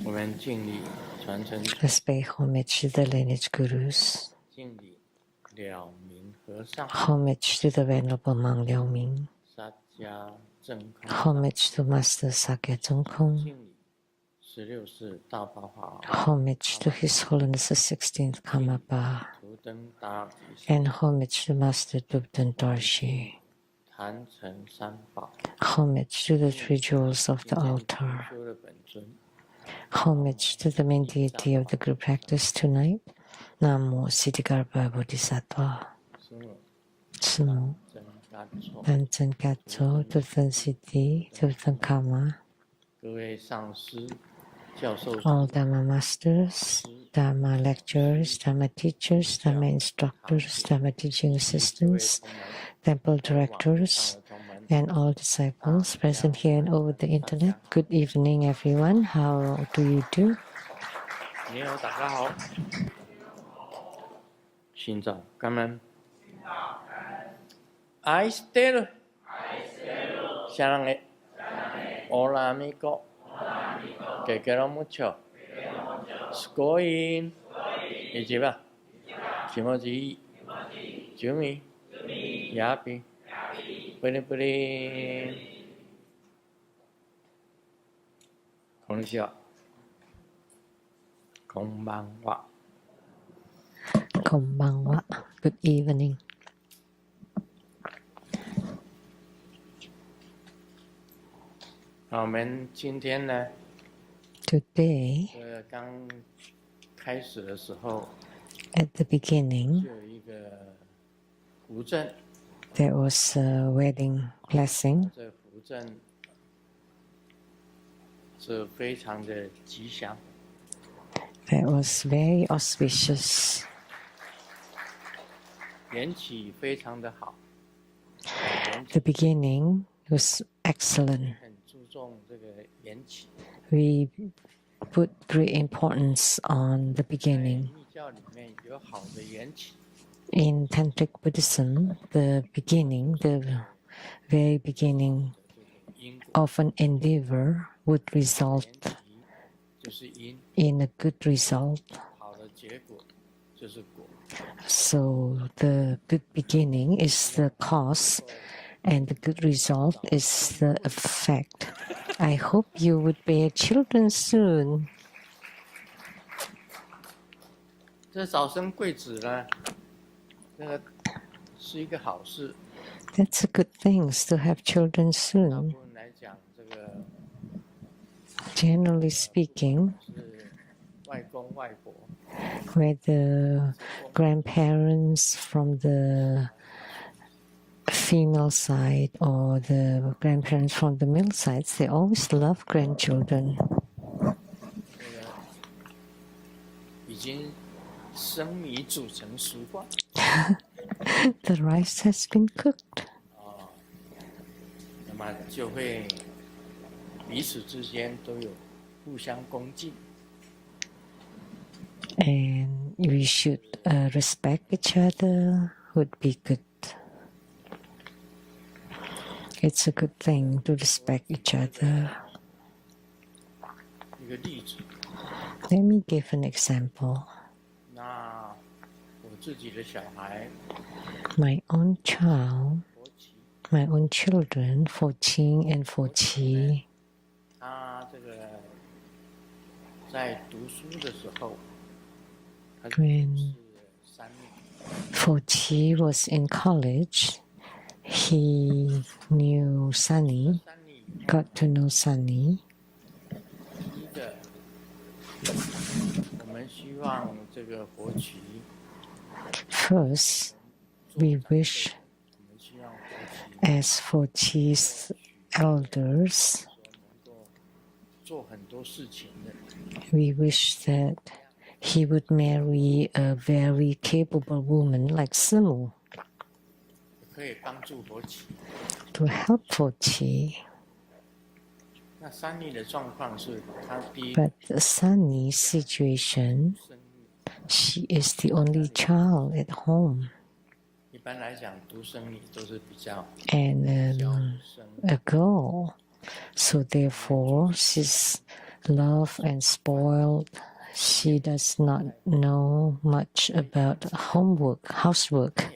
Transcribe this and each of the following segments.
Let's pay homage to the lineage gurus. Homage to the Venerable Monk Liao Ming. Homage to Master Sakya Zhengkong. Homage to His Holiness the 16th Karmapa. And homage to Master Dubden Dorshi. Homage to the three jewels of the altar. Homage to the main deity of the group practice tonight. Namo Siddhikarpa Bodhisattva. Sumo. Tanchen Katso, Tufan Siddhi, Tufan Kama. All Dharma masters, Dharma lecturers, Dharma teachers, Dharma instructors, Dharma teaching assistants, temple directors, and all disciples present here and over the internet. Good evening, everyone. How do you do? 你好，大家好。心脏感恩。愛してる。사랑해。Hola amigo。Te quiero mucho。すごい。一番。気持ちいい。準備。やび。プリプリ。こんにちは。こんばんは。こんばんは。Good evening. 我们今天呢 Today, 刚开始的时候 at the beginning, 就有一个符证 there was a wedding blessing. 这符证是非常的吉祥 That was very auspicious. 缘起非常的好 The beginning was excellent. 很注重这个缘起 We put great importance on the beginning. 密教里面有好的缘起 In Tantric Buddhism, the beginning, the very beginning 因果 of an endeavor would result 就是因 in a good result. 好的结果就是果 So the good beginning is the cause and the good result is the effect. I hope you would bear children soon. 这早生贵子呢这个是一个好事 That's a good thing to have children 大 soon. 部分来讲这个 Generally speaking, 是外公外婆 whether grandparents from the female side or the grandparents from the male sides, they always love grandchildren. 已经生米煮成熟饭 The rice has been cooked. 那么就会彼此之间都有互相恭敬 And we should respect each other would be good. It's a good thing to respect each other. 一个例子 Let me give an example. 那我自己的小孩 My own child, 佛奇 my own children, For Qing and For Qi, 他这个在读书的时候他是 when 三年 For Qi was in college, he knew Sunny, 三年里面 got to know Sunny. 第一个我们希望这个佛奇 First, we wish 我们希望佛奇 as For Qi's elders, 说能够做很多事情的 we wish that he would marry a very capable woman like Simu 可以帮助佛奇 to help For Qi. 那三年的状况是他第一 But the Sunny's situation, 生日 she is the only child at home. 一般来讲独生女都是比较 And 娇 a 生 girl. So therefore, she's loved and spoiled. She does not know much about homework, housework.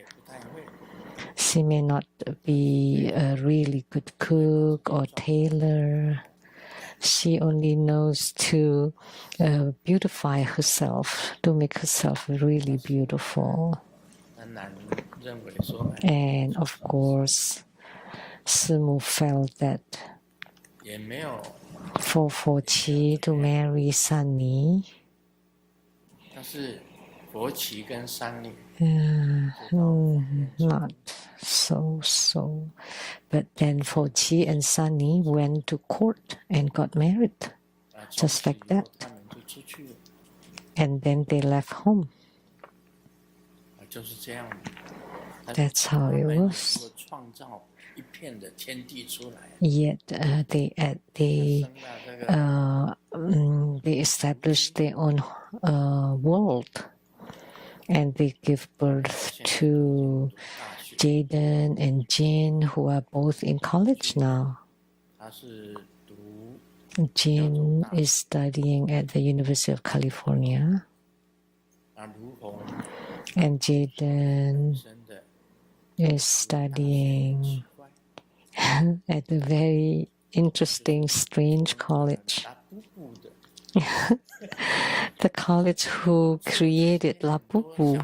She may not be a really good cook or tailor. She only knows to beautify herself, to make herself really beautiful. And of course, Simu felt that for Chi to marry Sunny, not so. But then Chi and Sunny went to court and got married, just like that. And then they left home. That's how it was. Yet they established their own world, and they give birth to Jaden and Jin, who are both in college now. Jin is studying at the University of California, and Jaden is studying at a very interesting, strange college. The college who created Lapupu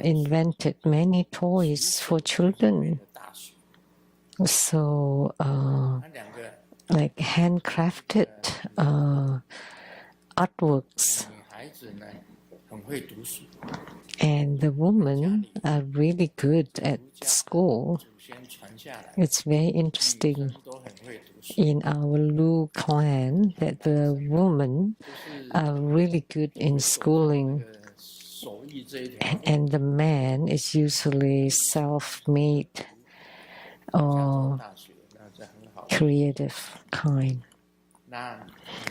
invented many toys for children. So, like handcrafted artworks. And the women are really good at school. It's very interesting in our Lu clan that the women are really good in schooling. And the man is usually self-made or creative kind.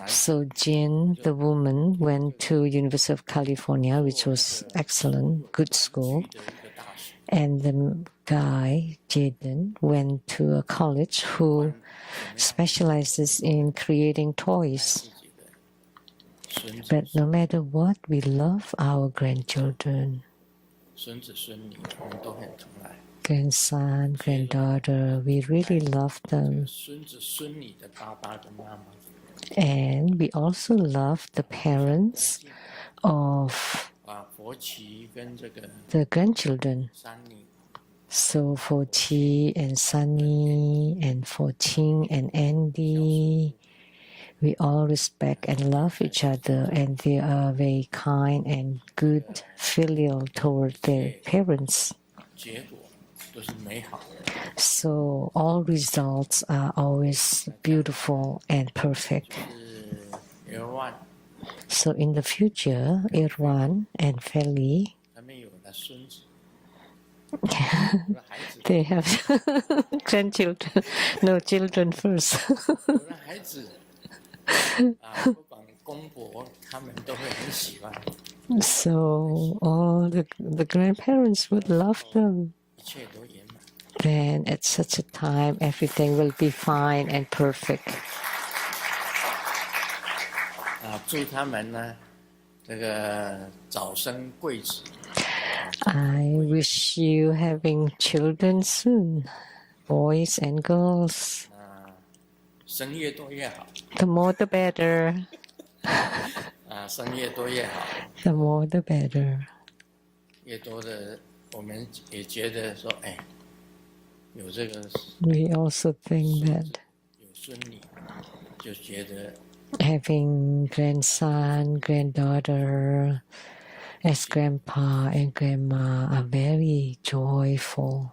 So Jin, the woman, went to University of California, which was excellent, good school. And the guy, Jaden, went to a college who specializes in creating toys. But no matter what, we love our grandchildren. Grandson, granddaughter, we really love them. And we also love the parents of the grandchildren. So for Chi and Sunny and for Ching and Andy, we all respect and love each other, and they are very kind and good filial toward their parents. So all results are always beautiful and perfect. So in the future, Irwan and Feli, they have grandchildren, no children first. So all the grandparents would love them. Then at such a time, everything will be fine and perfect. I wish you having children soon, boys and girls. The more the better. The more the better. We also think that having grandson, granddaughter as grandpa and grandma are very joyful.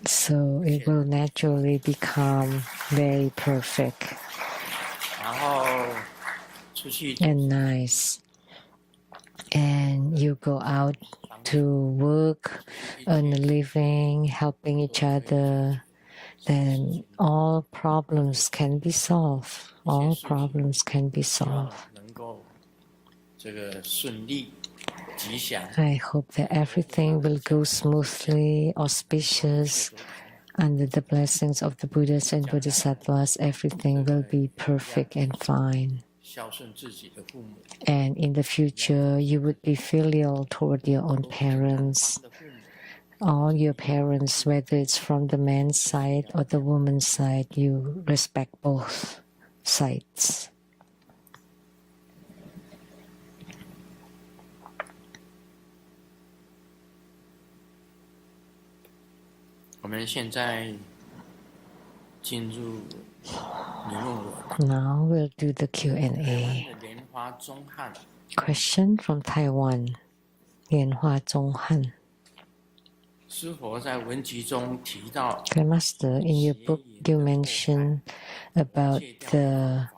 So it will naturally become very perfect and nice. And you go out to work, earn a living, helping each other, then all problems can be solved. All problems can be solved. I hope that everything will go smoothly, auspicious. under the blessings of the Buddhas and Bodhisattvas, everything will be perfect and fine. And in the future, you would be filial toward your own parents. All your parents, whether it's from the man's side or the woman's side, you respect both sides. 我们现在进入你问我答。 Now we'll do the Q&A. 莲花宗汉 Question from Taiwan. 莲花宗汉. 师佛在文集中提到 Grandmaster, in your book you mentioned about the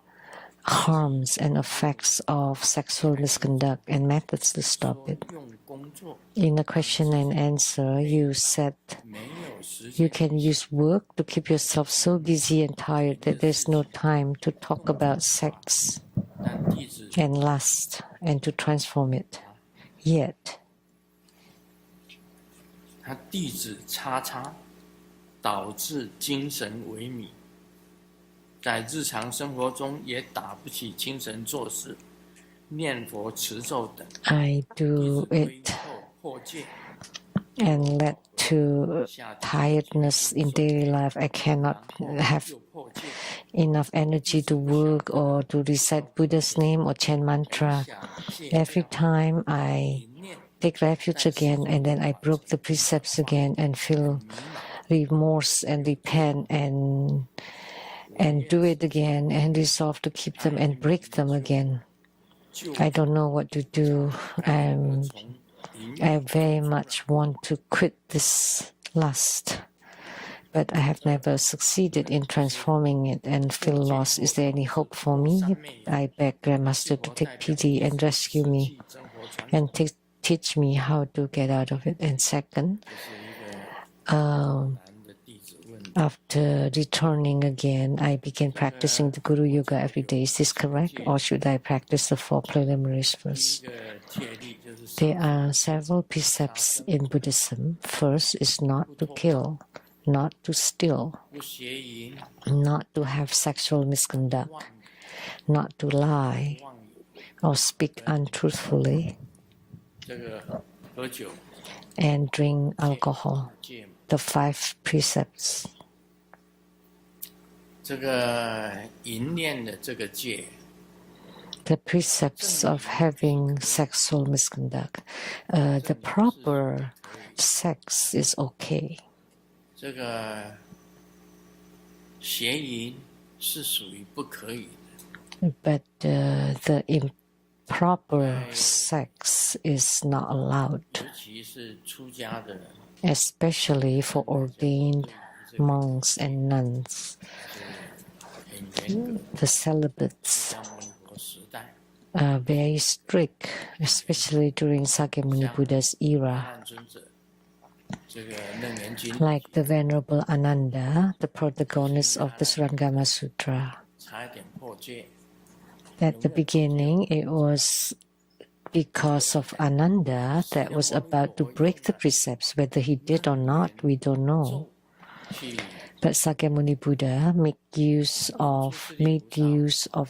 harms and effects of sexual misconduct and methods to stop it. 用工作 In a question and answer, you said 没有时 you 间 can use work to keep yourself so busy and tired that there's no time to talk about sex 但弟子 and lust and to transform it. Yet, 他弟子叉叉导致精神萎靡，在日常生活中也打不起精神做事，念佛持咒等， I 弟 do 子归 it 后破戒， and led to tiredness in daily life. I cannot 然后 have 又破戒， enough energy to work or to recite Buddha's name or chant mantra. 想戒 Every 掉 time I 一念 take refuge again and then I broke the precepts again and feel 迷茫， remorse and repent and do it again and resolve to keep them and break them again. 就 I don't know what to do. 从淫 I very much want to quit this lust, but I have never succeeded in transforming it and feel lost. Is there any hope for me? I beg Grandmaster to take pity and rescue me 生活传 and teach me how to get out of it. And second, 这是一个 um, 难的弟子问。 after returning again, I began practicing the Guru Yoga every day. Is this correct? Or should I practice the 4 preliminaries 第一 first? 个戒律就是 There are several precepts in Buddhism. First is not to kill, not to steal, 不邪淫、 not to have sexual misconduct, 妄 not to lie 妄有， or speak untruthfully, 这个喝酒 and drink alcohol. 戒嘛， The 5 precepts. 这个淫念的这个戒， The precepts of having sexual misconduct. The proper sex is okay, 这个邪淫是属于不可以的。 but the improper sex is not allowed, 尤其是出家的人， especially for ordained monks and nuns, 很严格。 the celibates. 释迦牟尼佛时代， Very strict, especially during Sakyamuni Buddha's 阿 era. 难尊者，这个楞严经 Like the Venerable Ananda, the protagonist of the Surangama Sutra. 差一点破戒， At the beginning, it was because of Ananda that was about to break the precepts. Whether he did or not, we don't know. 去 But Sakyamuni Buddha made use of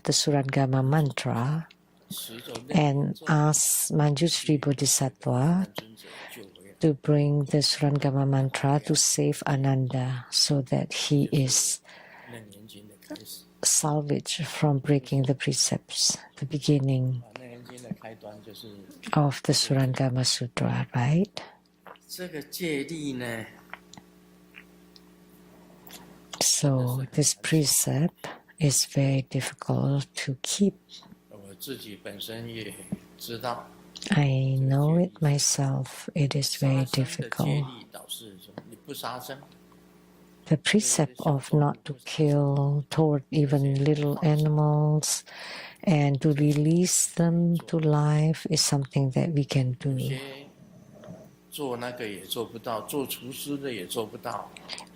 the Surangama mantra 持咒楞 and asked Manjushri Bodhisattva 尊者救回来。 to bring the Surangama mantra to save Ananda so that he is 楞严经的开始， salvaged from breaking the precepts. The beginning 楞严经的开端就是 of the Surangama Sutra, right? 这个戒律呢， So this precept is very difficult to keep. 我自己本身也知道， I know it myself. It is 杀 very 生的戒 difficult. 律导致说你不杀生， The precept of not to kill toward even little animals and to release them to life is something that we can 有 do. 些做那个也做不到，做厨师的也做不到。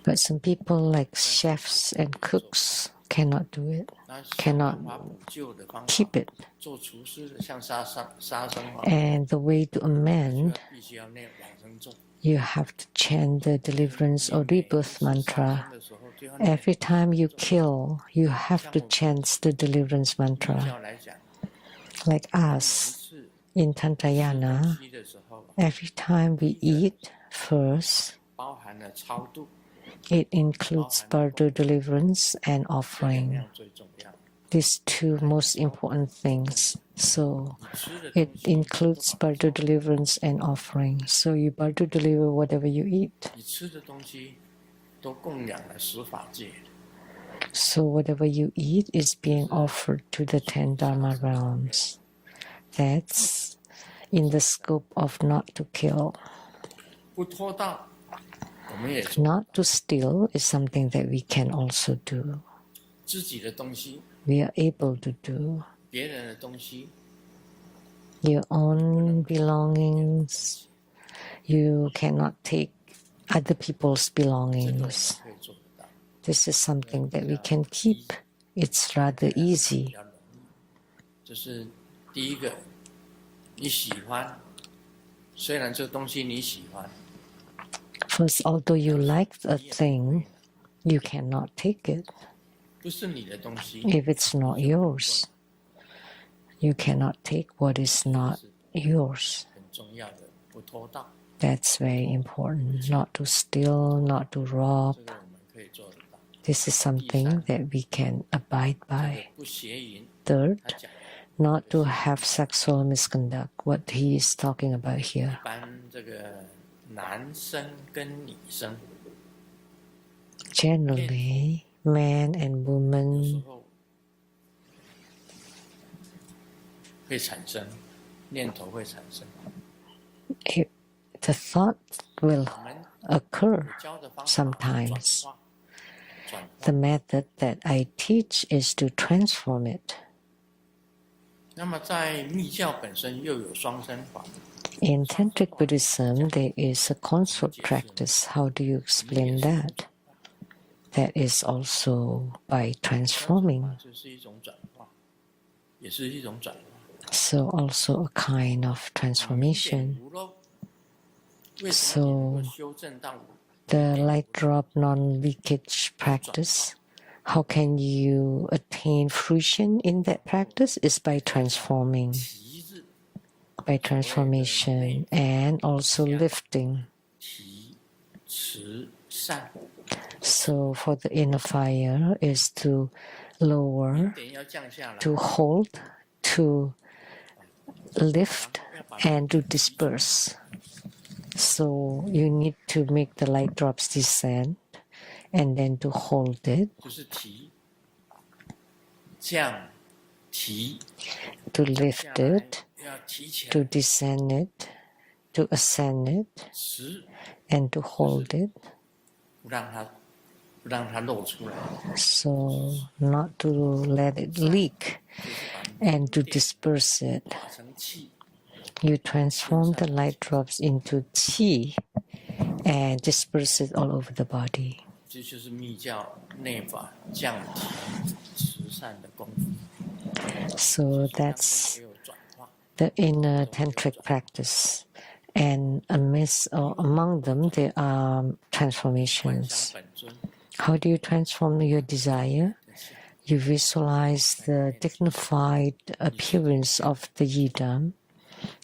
But some people like chefs and cooks cannot do it. 那 cannot keep it. And the way to amend, you have to chant the deliverance or rebirth mantra. Every time you kill, you have to chant the deliverance mantra. Like us in Tantrayana, every time we eat first, it includes bardo deliverance and offering. These two most important things. So it includes bardo deliverance and offering. So you bardo deliver whatever you eat. So whatever you eat is being offered to the 10 Dharma realms. That's in the scope of not to kill. Not to steal is something that we can also do. We are able to do. Your own belongings, you cannot take other people's belongings. This is something that we can keep. It's rather easy. First, although you like a thing, you cannot take it. If it's not yours, you cannot take what is not yours. That's very important. Not to steal, not to rob. This is something that we can abide by. Third, not to have sexual misconduct, what he is talking about here. Generally, man and woman the thought will occur sometimes. The method that I teach is to transform it. In Tantric Buddhism, there is a consort practice. How do you explain that? That is also by transforming. So also a kind of transformation. So the light drop non-leakage practice, how can you attain fruition in that practice? Is by transforming, by transformation and also lifting. So for the inner fire is to lower, to hold, to lift and to disperse. So you need to make the light drops descend and then to hold it, to lift it, to descend it, to ascend it, and to hold it. So not to let it leak and to disperse it. You transform the light drops into qi and disperse it all over the body. So that's the inner tantric practice. And amidst or among them, there are transformations. How do you transform your desire? You visualize the dignified appearance of the yidam,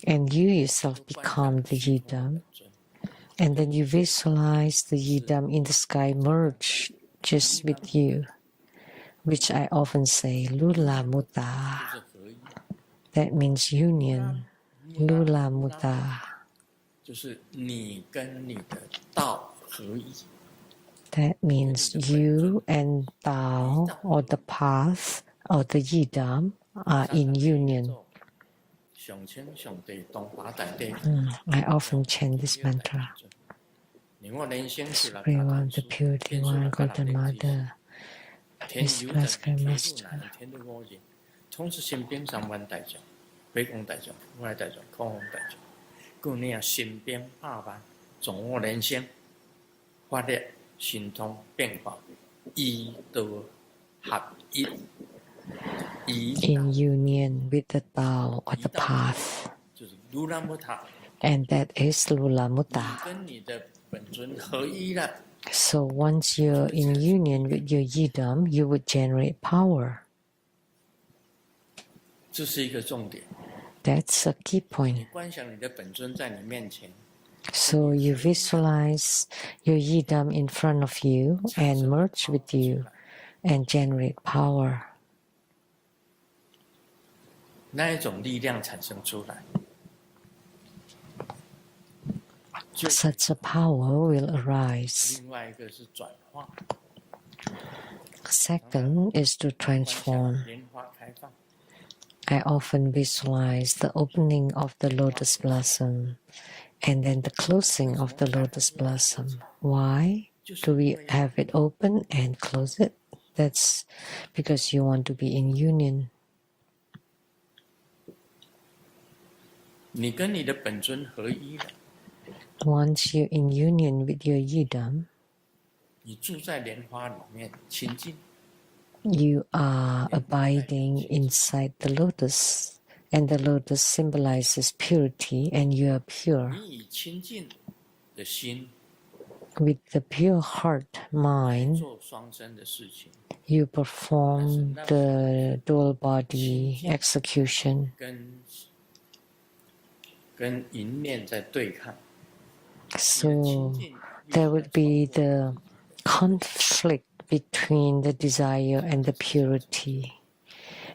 and you yourself become the yidam. And then you visualize the yidam in the sky merge just with you, which I often say, Lula Mutta. That means union. Lula Mutta. That means you and Tao, or the path, or the yidam, are in union. I often chant this mantra. Supreme One, the Purity One, Golden Mother, His Blessed Master. 同时身边上万大众、北宫大众、如来大众、空空大众，故你啊身边百万，众我人生，法力神通变化，一道合一， in union with the Tao or the path. 就是如来摩塔。 And that is Lula 你 Mutta. 跟你的本尊合一了， So once you're in union with your yidam, you would generate power. 这是一个重点。 That's a key 你 point. 观想你的本尊在你面前， So you visualize your yidam in front of you and merge with you and generate power. 那一种力量产生出来， Such a power will arise. 另外一个是转化， Second is to 观想 transform. 莲花开放， I often visualize the opening of the lotus blossom and then the closing of the lotus blossom. Why do we have it open and close it? That's because you want to be in union. 你跟你的本尊合一了， Once you're in union with your yidam, 你住在莲花里面清净， you are abiding inside the lotus, and the lotus symbolizes purity, and you are pure. 你以清净的心 With the pure heart mind, 做双生的事情， you perform the dual body execution. 跟淫念在对抗。 So there would be the conflict between the desire and the purity.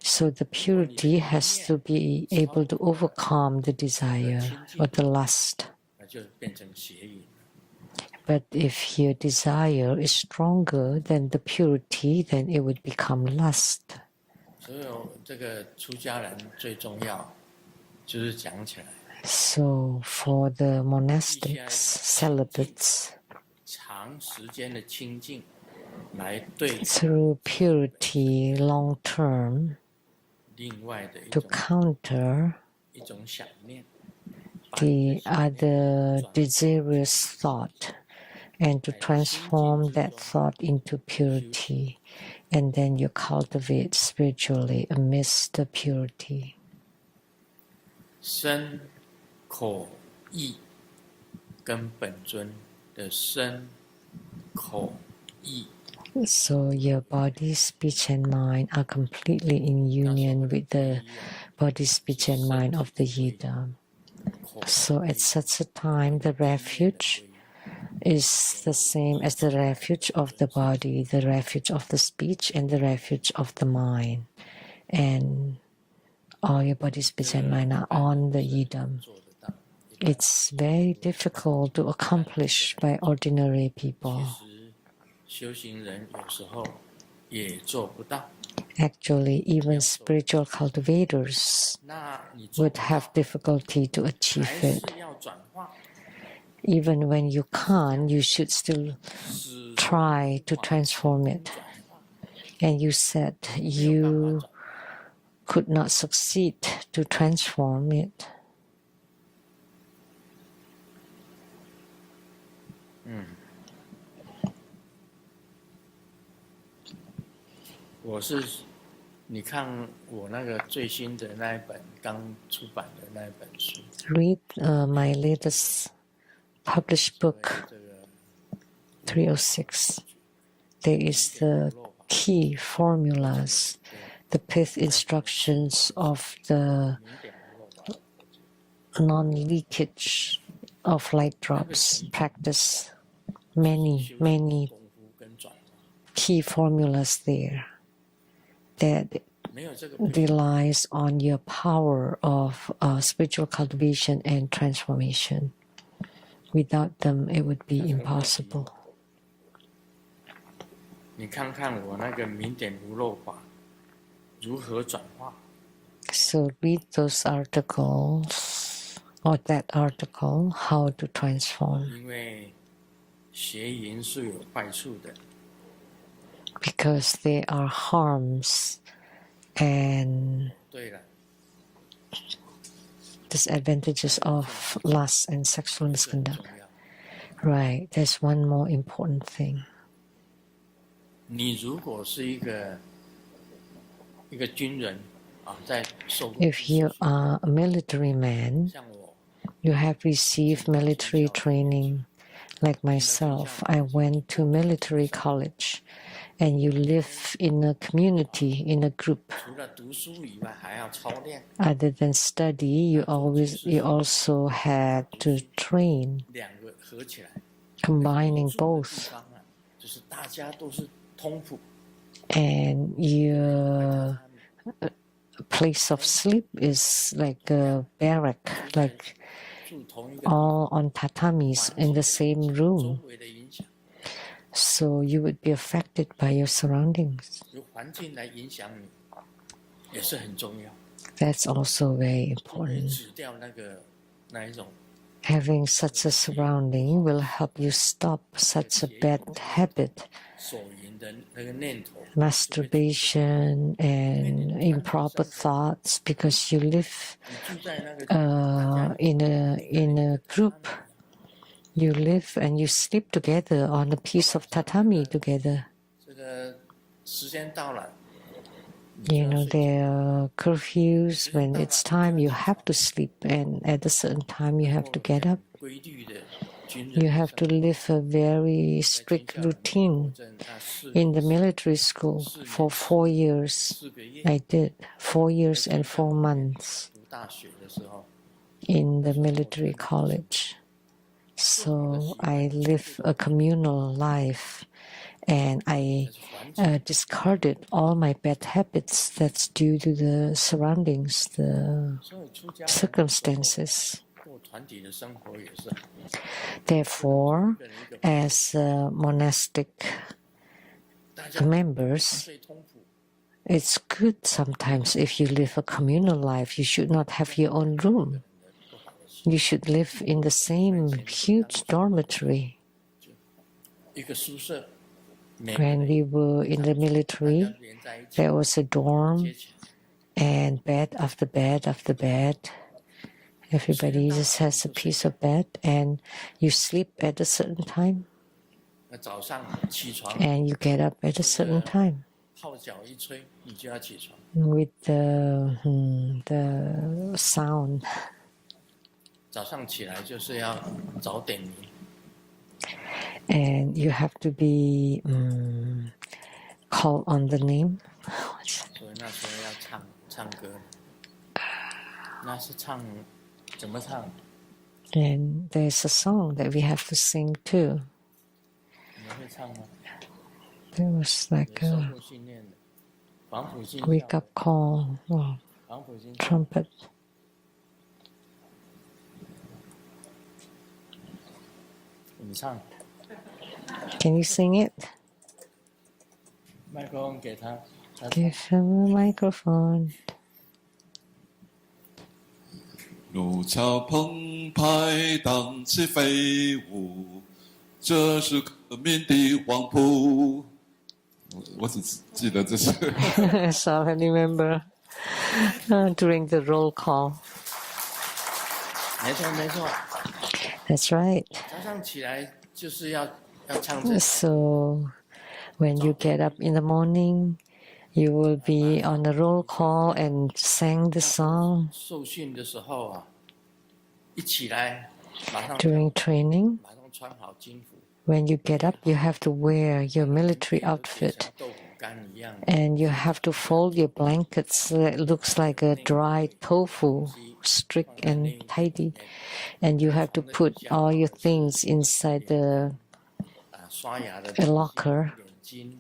So the purity has to be able to overcome the desire or the lust. 那就变成邪淫。 But if your desire is stronger than the purity, then it would become lust. 所以这个出家人最重要，就是讲起来， So for the monastics, celibates, 长时间的清净来对 through purity long term, 另外的 to counter 一种想念， the other desirous thought, and to transform that thought into purity. And then you cultivate spiritually amidst the purity. 身、口、意跟本尊的身、口、意， So your body, speech, and mind are completely in union with the body, speech, and mind of the yidam. So at such a time, the refuge is the same as the refuge of the body, the refuge of the speech, and the refuge of the mind. And all your body, speech, and mind are on the yidam. 做得到。 It's very difficult to accomplish by ordinary 其 people. 实修行人有时候也做不到。 Actually, even spiritual cultivators 那你做 would 不 have 到， difficulty to 还 achieve 是 it. 要转化， Even when you can't, you should still 是 try to transform it. 转化， And you said 没有办 you 法转化。 could not succeed to transform it. 我是，你看我那个最新的那一本刚出版的那一本书， Read my latest published book, 这个 306. There is the key formulas, the pith instructions of the 明点不漏吧 non-leakage of light drops practice. Many 功夫跟转化， key formulas there that 没有这个 relies on your power of spiritual cultivation and transformation. Without them, it would be impossible. 你看看我那个明点无漏法如何转化， So read those articles or that article, how to transform, 因为邪淫是有坏处的， because there are harms and 对了， disadvantages of lust and sexual 这很 misconduct. 重要。 Right, there's one more important thing. 你如果是一个一个军人啊，在受过 If you are a military man, 像我 you have received military training. Like myself, I went to military college, and you live in a community, in a group. 除了读书以外，还要操练 Other than study, you also had to train, 两个合起来。 combining 住的地 both. 方啊，就是大家都是通铺， And your place of sleep is like a barrack, like 住同一个 all on tatamis in the same 周 room. 围的影响， So you would be affected by your surroundings. 由环境来影响你，也是很重要。 That's also very 就会 important. 止掉那一种 Having such a surrounding will help you stop such a bad habit, 手淫的那个念头， masturbation and improper thoughts, because you live 你住在那个 in a group. You live and you sleep together on a piece of tatami together. 这个时间到了， You know, there are curfews. When it's time, you have to sleep, and at a certain time, you have to get up. 规律的军 You 人 have to live a very strict routine. 那4 In the military school for 4 years, 4个月 I did 4 years and 4 months 读大学的时候， in the military college. So I live a communal life, and I discarded all my bad habits. That's due to the surroundings, the 所以出家人 circumstances. 过团体的生活也是， Therefore, 一个人一个 as monastic 大家 members, 最通铺， it's good sometimes if you live a communal life. You should not have your own room. You should live in the same huge dormitory. 一个宿舍，每 When we were in the 大 military, 家连在一起， there was a 接 dorm 起来， and bed after bed after bed. Everybody just has a piece of bed, and you sleep at a certain time, 那早上起床， and you get up at a certain time. 号角一吹，你就要起床。 With the sound. 早上起来就是要早点名， And you have to be called on the name. 所以那时候要唱歌。那是唱怎么唱？ And there's a song that we have to sing too. 你们会唱吗？ There was like 有受 a 过训练的，防腐性 wake up call, or 防腐性 trumpet. 你唱， Can you sing it? 麦克风给他，他唱 Give him a microphone. 路桥澎湃，荡起飞舞，这是革命的黄埔。我只记得这是。So I remember during the roll call. 没错没错， That's right. 早上起来就是要唱这首。 So when you get up in the morning, you will be on the roll call and sing the song. 受训的时候啊，一起来马上 During training, 马上穿好军服， when you get up, you have to wear your military 像 outfit, 豆腐干一样， and you have to fold your blankets so it looks like a dried tofu, strict and tidy. And you have to put all your things inside the 刷牙的 a locker. 眼睛，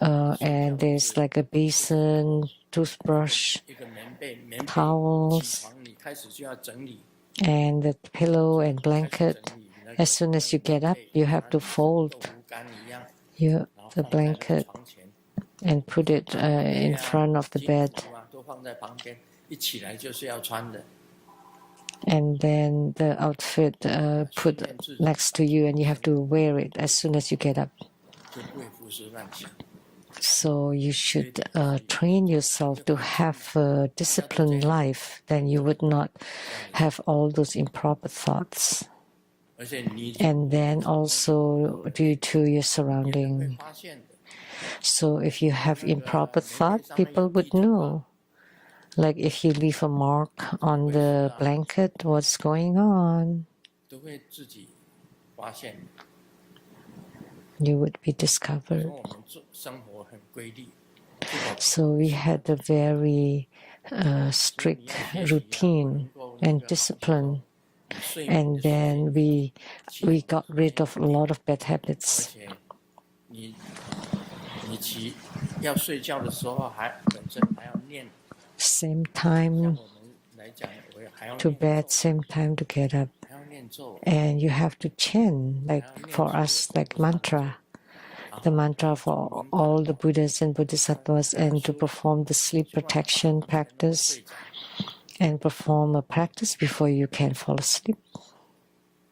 And there's like a basin, toothbrush, 一个棉被、棉被 Towels 起床你开始就要整理， and the pillow and blanket. As soon as you get up, you have to fold 豆腐干一样， the 放在那个 blanket 床前， and put it in front of the 巾 bed. 服啊都放在旁边，一起来就是要穿的。 And then the outfit put next to you, and you have to wear it as soon as you get up. 就不会胡思乱想。 So you should train yourself to have a disciplined life. Then you would not have all those improper thoughts. 而且你 And then also due to your 会 surrounding, 发现的， So if you have improper thought, people would know. Like if you leave a mark on the blanket, what's going on? 都会自己发现。 You would be 说 discovered. 我们生活很规律， So we had a very strict routine and discipline, 睡眠 and 的时 then 间， we got rid of a lot of bad 而 habits. 且你要睡觉的时候本身还要念， Same 像 time 我们来讲，我还要 to 念 bed, 咒， same time to get up. 还要念咒， And you have to chant, like for us, like mantra. The mantra for all the Buddhas and Bodhisattvas, and to perform the sleep protection practice, and perform a practice before you can fall asleep.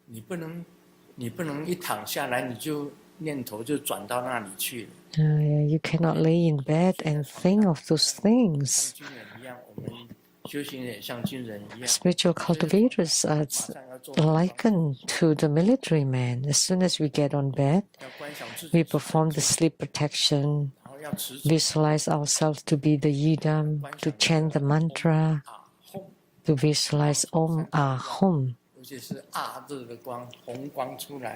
你不能一躺下来你就念头就转到那里去了。 You cannot lay in bed and think of those 像 things. 军人一样，我们修行也像军人一样， Spiritual cultivators are 马上要做地方， likened to the military man. As soon as we get on bed, 要观想自 we 己， perform the sleep protection, 然后要持守 visualize ourselves to be the yidam, to chant the mantra, 吽， to visualize Om Ahum, 尤其是字的光，红光出来，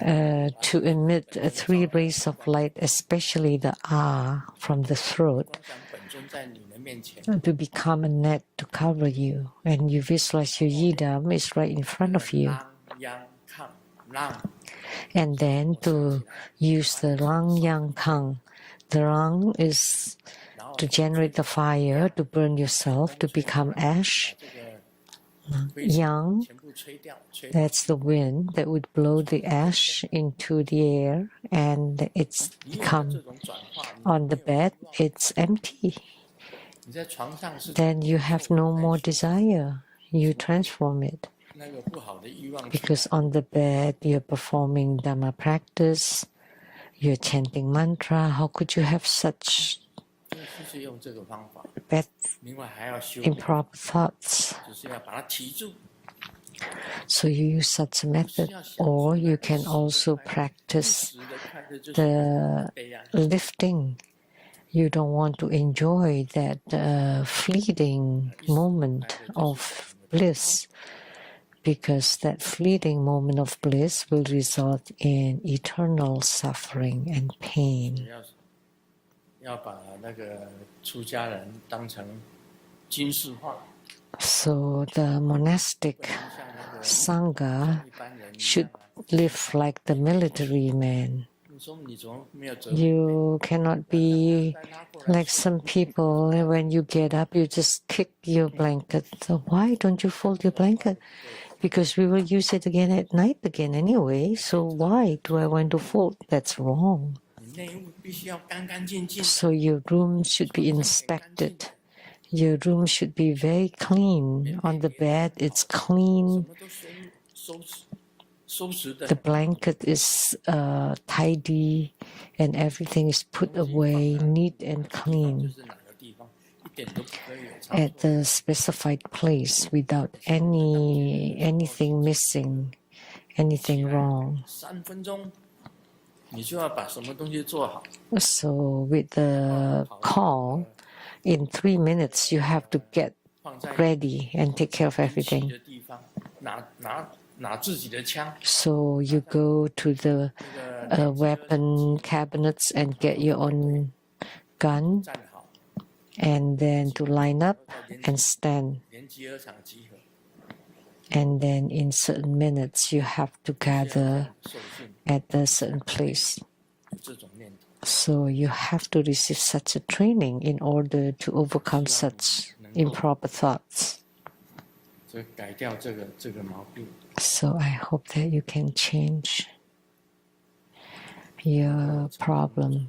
to emit three rays of light, especially the from the throat, 观想本尊在你的面前， to become a net to cover you. And you visualize your yidam is right in front of you. 啷央抗啷， And then to use the Lang Yang Kang. The Lang is 然后 to generate the fire, to burn yourself, to become ash. 这个灰尘 Yang, 全部吹掉，吹 that's the wind that would blow the ash into the air, and it's 你有了 become 这种转化， on the bed, it's empty. 你在床上是 Then you have no more desire. You transform it. 那个不好的欲望， Because on the bed, you're performing Dhamma practice, you're chanting mantra. How could you have such 就是用这个方法， bad, 另外还要修， improper thoughts? 就是要把它提住。 So you use such a method, or you can also practice 时的快乐就是 the 悲哀， lifting. You don't want to enjoy that fleeting moment of bliss, because that fleeting moment of bliss will result in eternal suffering and pain. 要把那个出家人当成军事化， So the monastic 像那个 sangha 一般人一 should 样啊。 live like the military man. 你说你怎么没有责？ You cannot be like some people. When you get up, you just kick your blanket. So why don't you fold your blanket? Because we will use it again at night again anyway. So why do I want to fold? That's wrong. 你内务必须要干干净净， So your room should be inspected. Your room should be very clean. On the bed, it's 什 clean. 么都收拾的 The。blanket is tidy, and everything is put away neat and 就 clean 是哪个地方一点都不可以有差 at 错。 the specified place without anything missing, anything wrong. 3分钟，你就要把什么东西做好。 So with the call, in 3 minutes you have to get 放在 ready and take care of 武器 everything. 的地方，拿自己的枪， So you go to the 那个 weapon cabinets and get your own gun, 站好， and then to line up and stand. 连集合场集合， And then in certain minutes you have to gather 受训 at a certain place. 有这种念头， So you have to receive such a training in order to overcome such improper thoughts. 所以改掉这个毛病。 So I hope that you can change your problem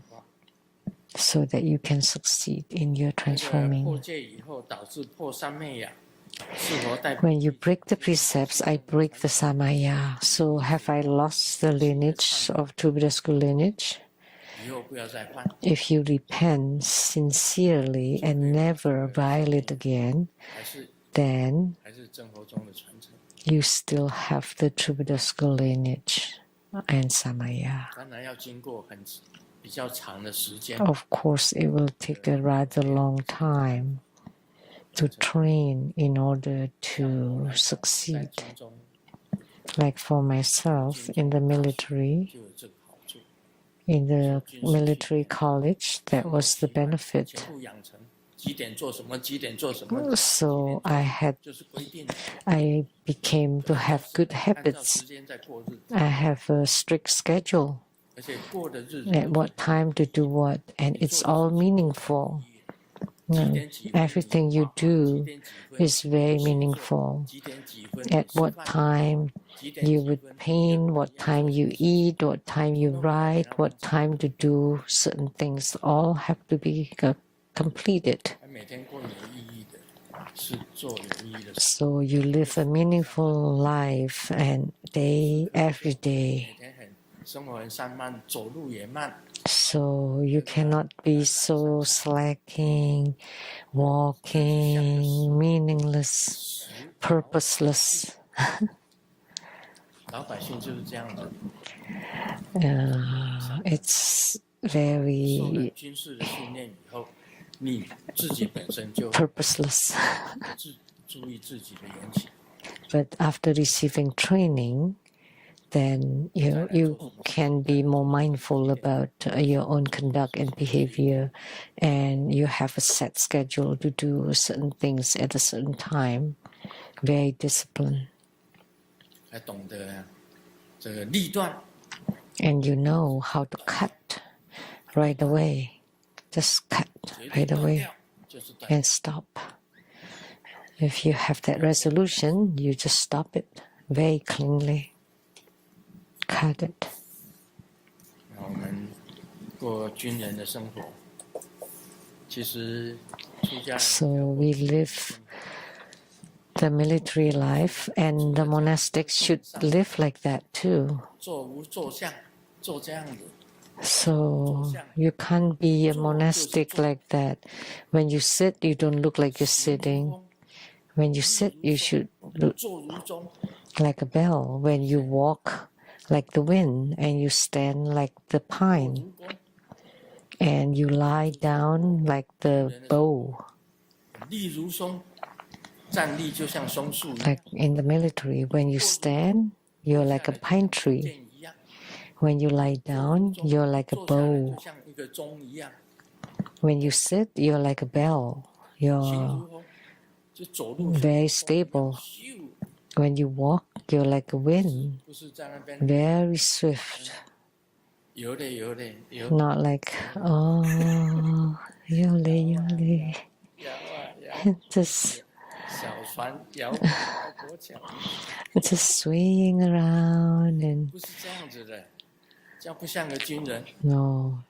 so that you can succeed in your 这个破 transforming. 戒以后导致破三昧呀，是否代表 When you break the precepts, I break the samaya. So have I lost the lineage of two Buddha school lineage? 以后不要再犯？ If you repent sincerely and never violate again, 还是 then 正佛宗的传承？ you still have the true Buddha school lineage and samaya. 当然要经过很比较长的时间。 Of course, it will take a rather long time to train in order to 在 succeed. 军中 Like for myself in the military, 就有这个好处， in the military college, that was the 全 benefit. 部养成几点做什么，几点做什么， So I 就是规定， became to have good 按照 habits. 时间在过日子， I have a strict schedule 而且过的日子 at what time to do what, and it's all meaningful. 几点几分 Everything you 几 do 点几分 is very meaningful. 几点几分 At 吃 what 饭 time 几点 you 几 would 分 paint, what time you eat, what time you write, what time to do certain things, all have to be completed. 每天过有意义的，是做有意义的事， So you live a meaningful life and every day. 每天生活很散漫，走路也慢， So you cannot be so slacking, walking, meaningless, purposeless. 老百姓就是这样子， It's 受了 very 军事的训练以后，你自己本身就 purposeless. 注意自己的言行。 But after receiving training, then you can be more mindful about your own conduct and behavior, and you have a set schedule to do certain things at a certain time. Very disciplined. 还懂得这个立断， And you know how to cut right away. Just cut 决 right 定断 away 掉就是断。 and stop. If you have that resolution, you just stop it very cleanly. Cut it. 我们过军人的生活，其实出家人 So we live the military life, and the monastics should live like that too. 坐无坐相，坐这样子， So you can't be a monastic like that. When you sit, you don't look like you're sitting. When you sit, you should look 坐如钟， like a bell. When you walk, like the wind, and you stand like the 坐 pine, 如弓， and you lie down like the bow. 立如松，站立就像松树一样， Like in the military, when you stand, you're like a pine 剑 tree. 一样， When you lie down, you're like a 坐下来 bow. 就像一个钟一样， When you sit, you're like a bell. 行 You're 如风，就走路 very stable. 咻， When you walk, you're like a wind, 不是在那边 very swift. 游嘞游嘞游， Not like, oh, yole, yole. 摇啊摇， Just, 小船摇过桥， just swaying around and 不是这样子的，这样不像个军人， no,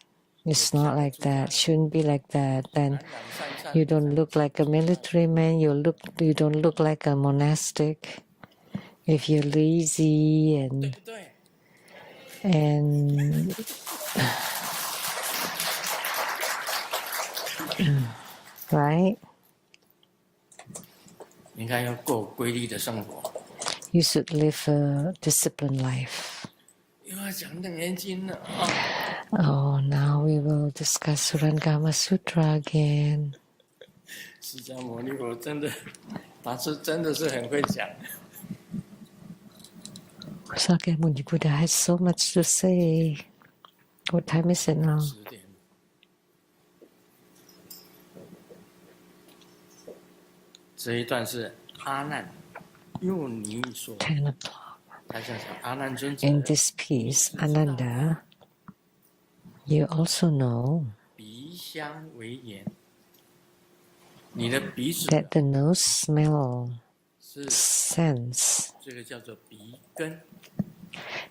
it's not like that. Shouldn't be like that. Then 懒懒散散 you don't look like a military man. You don't look like a monastic. If you're lazy 对 and 不对？ and right, 应该要过规律的生活。 you should live a disciplined life. 又要讲楞严经了啊！ Oh, now we will discuss Surangama Sutra again. 释迦牟尼佛真的，法师真的是很会讲。 Sakyamuni Buddha has so much to say. What time is it now? 10点。这一段是阿难用你所， 10 o'clock. 他想想阿难尊者 In this piece, Ananda, you also know 鼻香为言，你的鼻子 that the nose smell 是 sense. 这个叫做鼻根，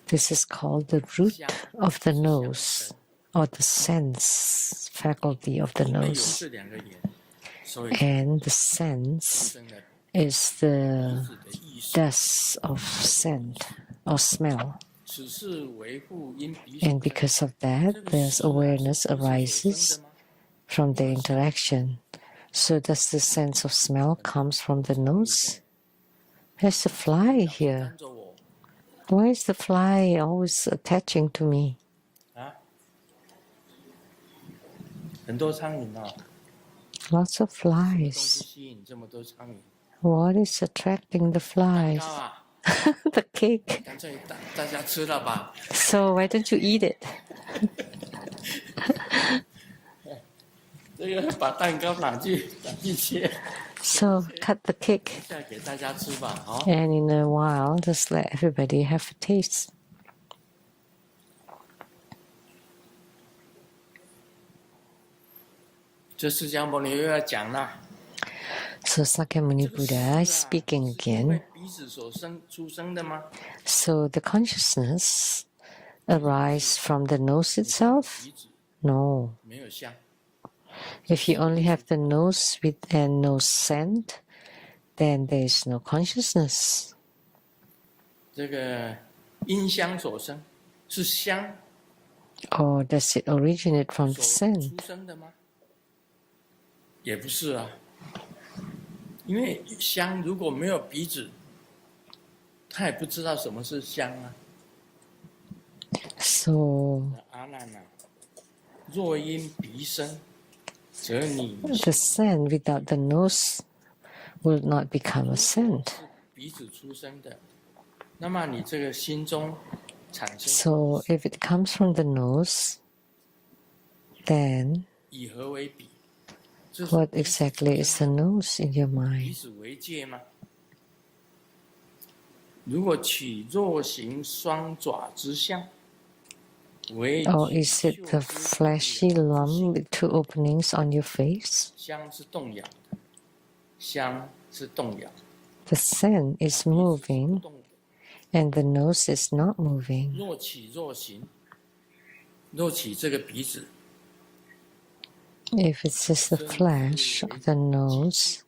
This is called the root of the nose, or the sense faculty of the 因为有 nose. 这两个眼，所以 And the sense 真的 is the 自己的意识。 dust of scent or smell. 此是维护因鼻 And 所 because of that, 这个 there's 是啊 awareness 是有生 arises 的吗？ from the interaction. So does the sense of smell comes from the nose? There's a fly here. 跟着我 Why is the fly always attaching to me? 啊！很多苍蝇哦， Lots of 什么东西 flies. 吸引这么多苍蝇？ What is attracting the 蛋 flies? 糕啊， The cake. 干脆大家吃了吧。 So why don't you eat it? 这个把蛋糕拿去切， So cut the cake, 再给大家吃吧。好， and in a while, just let everybody have a taste. 这释迦牟尼又要讲了。 So Sakyamuni 这个 Buddha is 识啊 speaking 是因为 again. 彼此所出生的吗？ So the consciousness arises from the nose itself? 鼻子 No. 没有香， If you only have the nose with and no scent, then there is no consciousness. 这个因香所生，是香 Or does it originate from the 所 scent? 出生的吗？也不是啊，因为香如果没有鼻子，他也不知道什么是香啊。 So 阿难啊，若因鼻生，则你 the scent without the nose will not become a scent. 是鼻子出生的，那么你这个心中产生 So if it comes from the nose, then 以何为比？这是 what 鼻子 exactly 出 is 生 the 的 nose in your 彼 mind? 此为界吗？如果取若行双爪之相，为 Or is it the 袖之 fleshy 动摇之 lump with two openings on your face? 香是动摇的，香是动摇， The scent is 鼻子是不 moving 动的。 and the nose is not moving. 若起若行，若起这个鼻子， If it's just the flesh of the nose,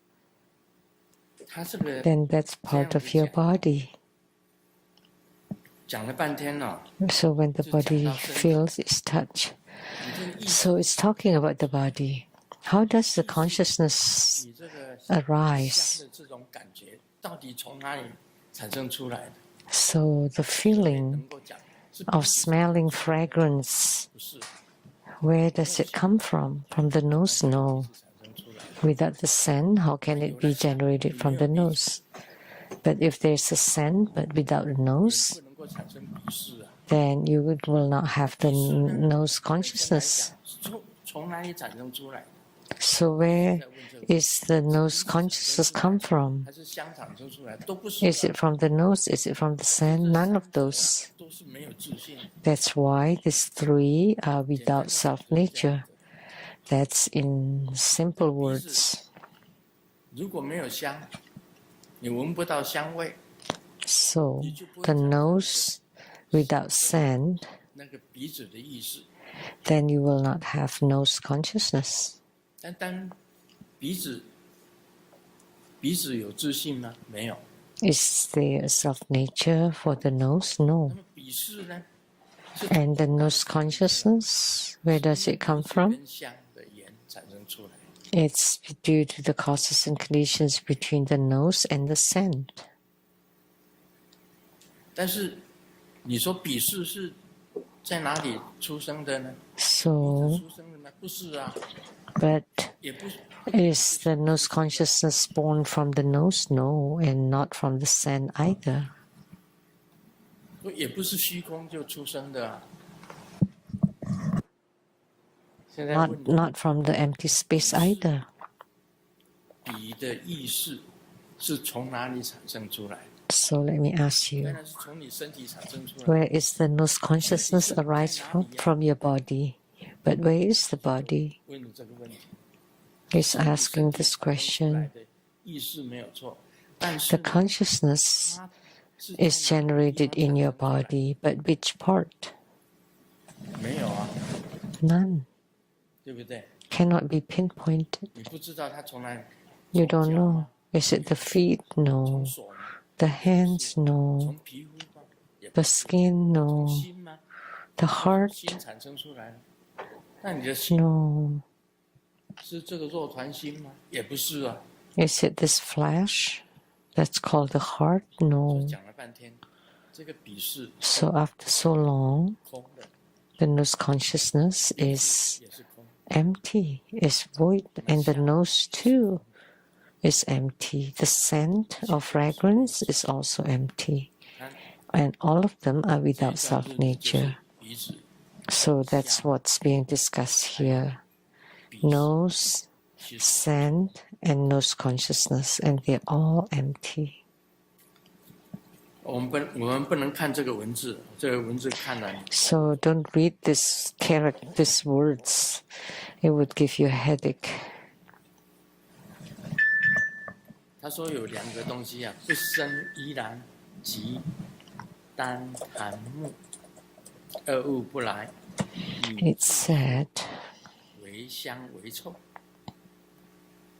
它这个 then that's part of your body. 讲了半天了， So when the body feels its touch, 你这个意识， so it's talking about the body. How does the consciousness 你这个 arise? 香的这种感觉，到底从哪里产生出来的？ So the 能 feeling 够讲是 of smelling fragrance, 不是 where does it come from? From the nose? No. 产生出来的？ Without the scent, how can it be generated from the nose? But if there's a scent but without a 不 nose, 能够产生鼻视啊！ then you will not have the nose consciousness. 从哪里产生出来的？ So where 再问这个， is the nose consciousness come from? 还是香产生出来？都不是啊， Is it from the nose? Is it from the scent? None of those. 都是没有自信的。 That's why these three are without self-nature. That's in simple words. 如果没有香，你闻不到香味， So the nose without scent, 那个鼻子的意识。 then you will not have nose consciousness. 但当鼻子有自信吗？没有。 Is there a self-nature for the nose? 那 No. 么鼻视呢？是 And the nose consciousness, where does it come from? 跟香的缘产生出来。 It's due to the causes and conditions between the nose and the scent. 但是你说鼻视是在哪里出生的呢？ So, 出生的吗？不是啊， but 也不是， is the nose consciousness born from the nose? No, and not from the scent either. 也不是虚空就出生的啊。现在问 Not from the empty space either. 鼻的意识是从哪里产生出来的？ So let me ask 当 you, 然是从你身体产生出来的。 where is the nose consciousness arise from? From your body. But where is the body? 问你这个问题， Is asking this question. 意识没有错，但 The 是 consciousness 它是 is generated in your body, but which part? 没有啊， None. 对不对？ Cannot be pinpointed. 你不知道它从哪里， You don't know. Is it the feet? 从 No. 手吗？ The hands? No. 从皮肤吗？也不 The 是 skin? No. 心吗？ The heart? 心产生出来了，那你的心 No. 是这个肉团心吗？也不是啊。 Is it this flesh? That's called the heart? 所以 No. 讲了半天，这个笔是 So after so long, 空的， the nose consciousness is 也是空， empty, is void, and the nose too is empty. The scent of fragrance is also empty, and all of them are without self-nature. So that's what's being discussed here. Nose, scent, and nose consciousness, and they're all empty. 我们不能看这个文字，这个文字看了 So don't read these words. It would give you a headache. 他说有两个东西啊，不生依然即单含木，二物不来， It said, 为香为臭。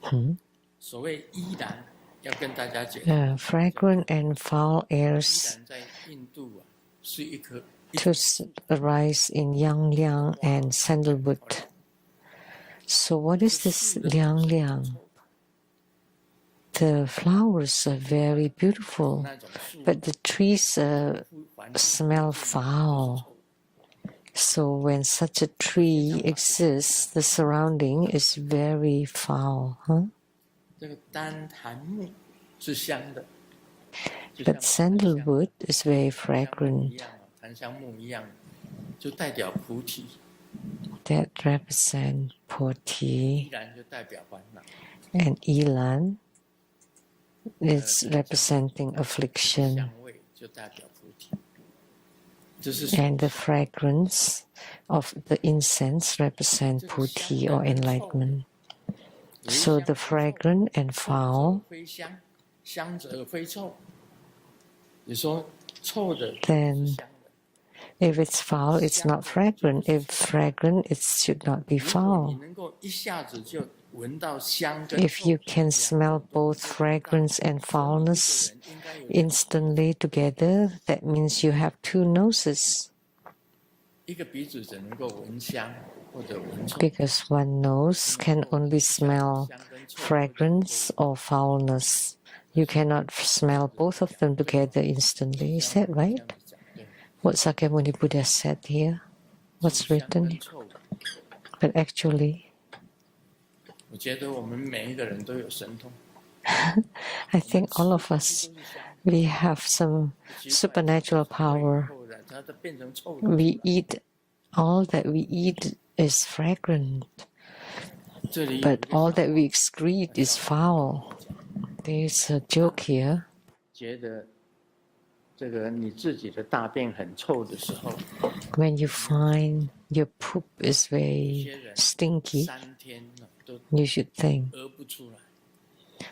hmm? 所谓依然，要跟大家解。 Fragrant and foul 依 airs 然在印度啊，是一颗 to arise in Yang Liang and sandalwood. So what is this Liang Liang? The flowers are very beautiful, 那种树， but the trees smell foul. So when such a tree exists, the surrounding is very foul, huh? 这个单含木是香的， But sandalwood is very 一 fragrant. 样，檀香木一样，就代表菩提， That represent 依 Poti, 然就代表烦恼。 and Ilan is representing affliction, 香味就代表菩提，这是 and the fragrance of the incense represent Puti or enlightenment. So the fragrant and foul, 非香，香者非臭。你说臭的 Then 是香的， if it's foul, it's not fragrant. If fragrant, it should not be 如果 foul. 你能够一下子就闻到香跟 If 臭 you can 两 smell 个都 both 知道 fragrance and 所以一个 foulness 人应该有两 instantly together, that means you have two noses, 一个鼻子只能够闻香或者闻臭， because one nose can only smell 香跟臭 fragrance or foulness. You cannot smell both of them together instantly. Is that 这 right? 样子讲，对， What Sakyamuni Buddha said here? What's 香 written 跟 here? 臭， But actually, 我觉得我们每一个人都有神通， I think all of us, we have some supernatural power. 后来它都变成臭的。 We eat, all that we eat is fragrant, 这里有 but 一个 all that we excrete is foul. There's a joke here. 觉得这个你自己的大便很臭的时候， When you find your poop is 有 very 些人 stinky, 3天呢都 you should think 不出来，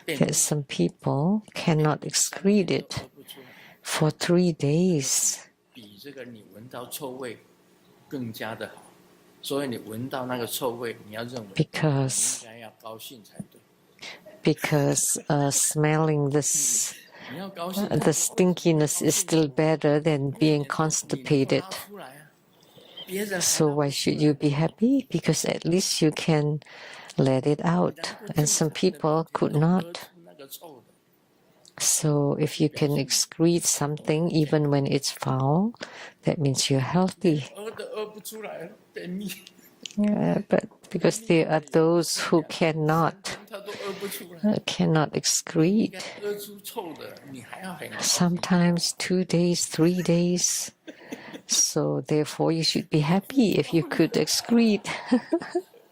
便 that some people cannot excrete it 不出来， for 3 days. 比这个你闻到臭味更加的好。所以你闻到那个臭味，你要认为你 Because 应该要高兴才对。 smelling this 你要高兴， the stinkiness is still better than being 你 constipated. 拉出来啊，别人 So why should you be happy? Because at least you can let it out, and some people could not. 那个臭的， So if you can excrete something even when it's foul, that means you're healthy. 不出来，便秘， Yeah, but because there are those who cannot 他都不出来， cannot excrete. 出臭的，你还要很 Sometimes 2 days, 3 days. So therefore you should be happy if you could excrete.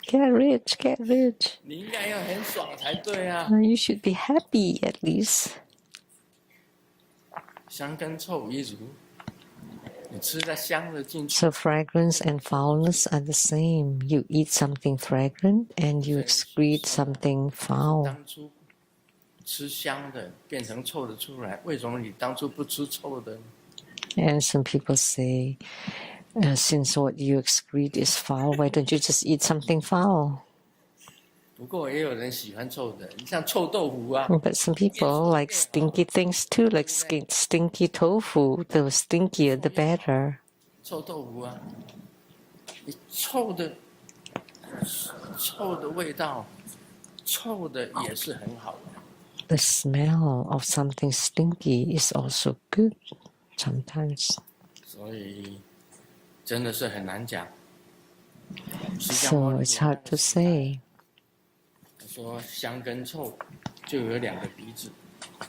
Get rich, get rich. 你应该要很爽才对啊。 You should be happy at least. 香跟臭一如，你吃了香的进去， So fragrance and foulness are the same. You eat something fragrant and you excrete something foul. 当初吃香的变成臭的出来，为什么你当初不吃臭的呢？ And some people say, since what you excrete is foul, why don't you just eat something foul? 不过也有人喜欢臭的，你像臭豆腐啊， But some people like stinky things too, like stinky tofu. The stinkier, the better. 臭豆腐啊，你臭的味道，臭的也是很好的。 The smell of something stinky is also good sometimes. 所以真的是很难讲。So it's hard to say. 说香跟臭就有2个鼻子，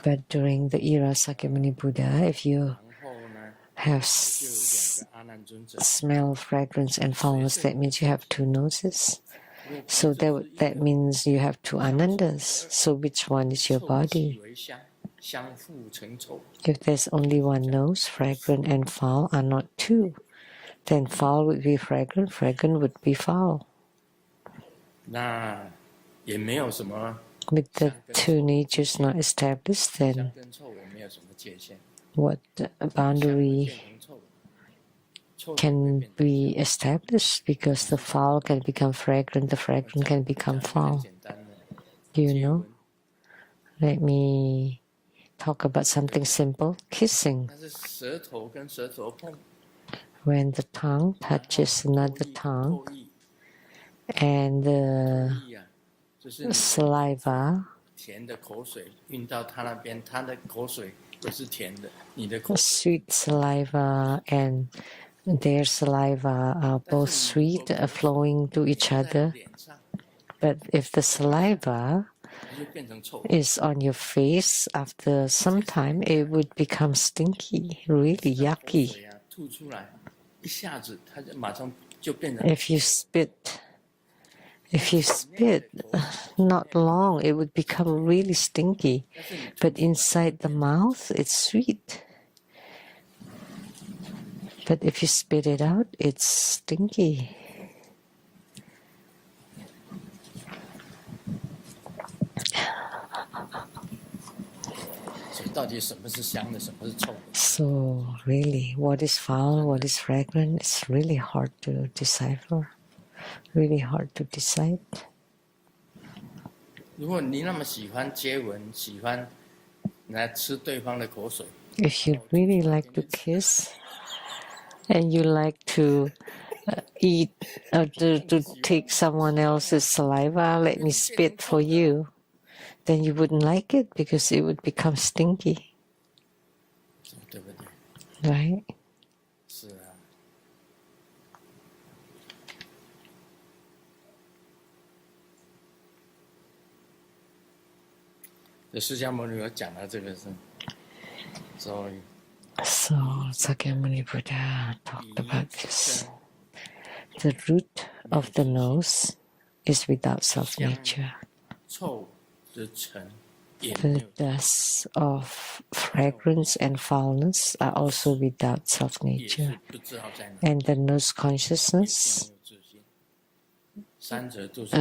But during the era Sakyamuni Buddha, if you 然后呢 have 就有2个阿难尊者。 smell, fragrance, and foulness, that means you have 2 noses. So that means you have 2 anandas. So which one is your 臭气 body? 为香，香复成臭。 If there's only 1 nose, fragrant and foul are not 2. Then foul would be fragrant, fragrant would be foul. 那也没有什么 With the 香跟 2 臭， natures not established, 香 then 跟臭也没有什么界限。 what 香会 boundary 变成臭，臭也会 can 变成 be established? Because the foul can become fragrant, the fragrant can become 讲一个 foul. 简单的 Do you 接 know? 吻， Let me talk about something simple, kissing. 但是舌头跟舌头碰， When the tongue 然后 touches 唾 another 液 tongue 唾液 and the 唾液啊，就是你的 saliva, 甜的口水运到他那边，他的口水也是甜的，你的口水。 sweet saliva and their saliva are both sweet, flowing to each 在 other. 脸上， But if the saliva 它就变成臭。 is on your face, after some time it would become stinky, really 那口 yucky. 水啊吐出来，一下子它就马上就变成 If you spit, not long, it would become really stinky. 但是你吐 But inside the mouth, it's sweet. But if you spit it out, it's stinky. So 到底什么是香的，什么是臭的？ So really, what is foul, what is fragrant, it's really hard to decipher. Really hard to decide. 如果你那么喜欢接吻，喜欢来吃对方的口水， If you really like to kiss and you like to eat or to take someone else's saliva, let me spit for you, then you wouldn't like it because it would become stinky, 对不对？ right? 是啊。这释迦牟尼有讲到这个是，所以 So Sakyamuni Buddha talked about this. The root of the nose is without self-nature. 臭的尘也没 The 有， dust of fragrance and foulness are also without 也 self-nature. 是不知道在哪， And the nose 也 consciousness, 是没有自信，三者都是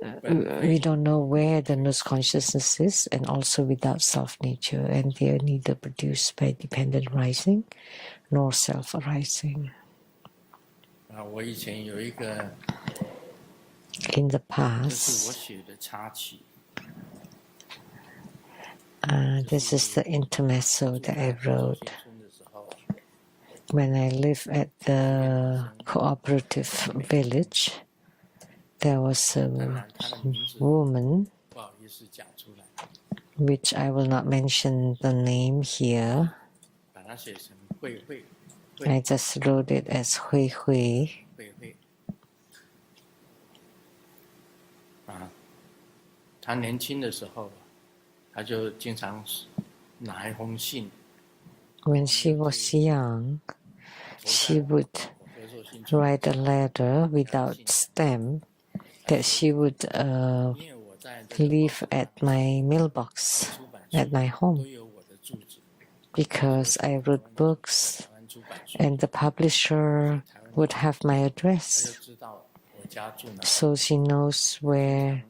we don't know where the nose consciousness is, and also without self-nature, and they are neither produced by dependent rising nor self-arising. 啊。我以前有一个， In the 这是我 past, 写的插曲， this is the intermezzo that I 在周 wrote 新村的时候， when I lived at the cooperative village. There was 当 a 然他的名字 woman, 不好意思讲出来， which I will not mention the name here. 把它写成慧慧 I just wrote it as Hui Hui. 慧慧。啊，他年轻的时候，他就经常拿一封信， When she was young, 投 she 在 would 我合作新村， write a letter without stamp that she would 因为我在这个 leave at my mailbox 出版 at 社 my 都 home 有我的住址， because I wrote books 台湾出版社， and the publisher would have my 他 address. 就知道我家住哪。 So she knows where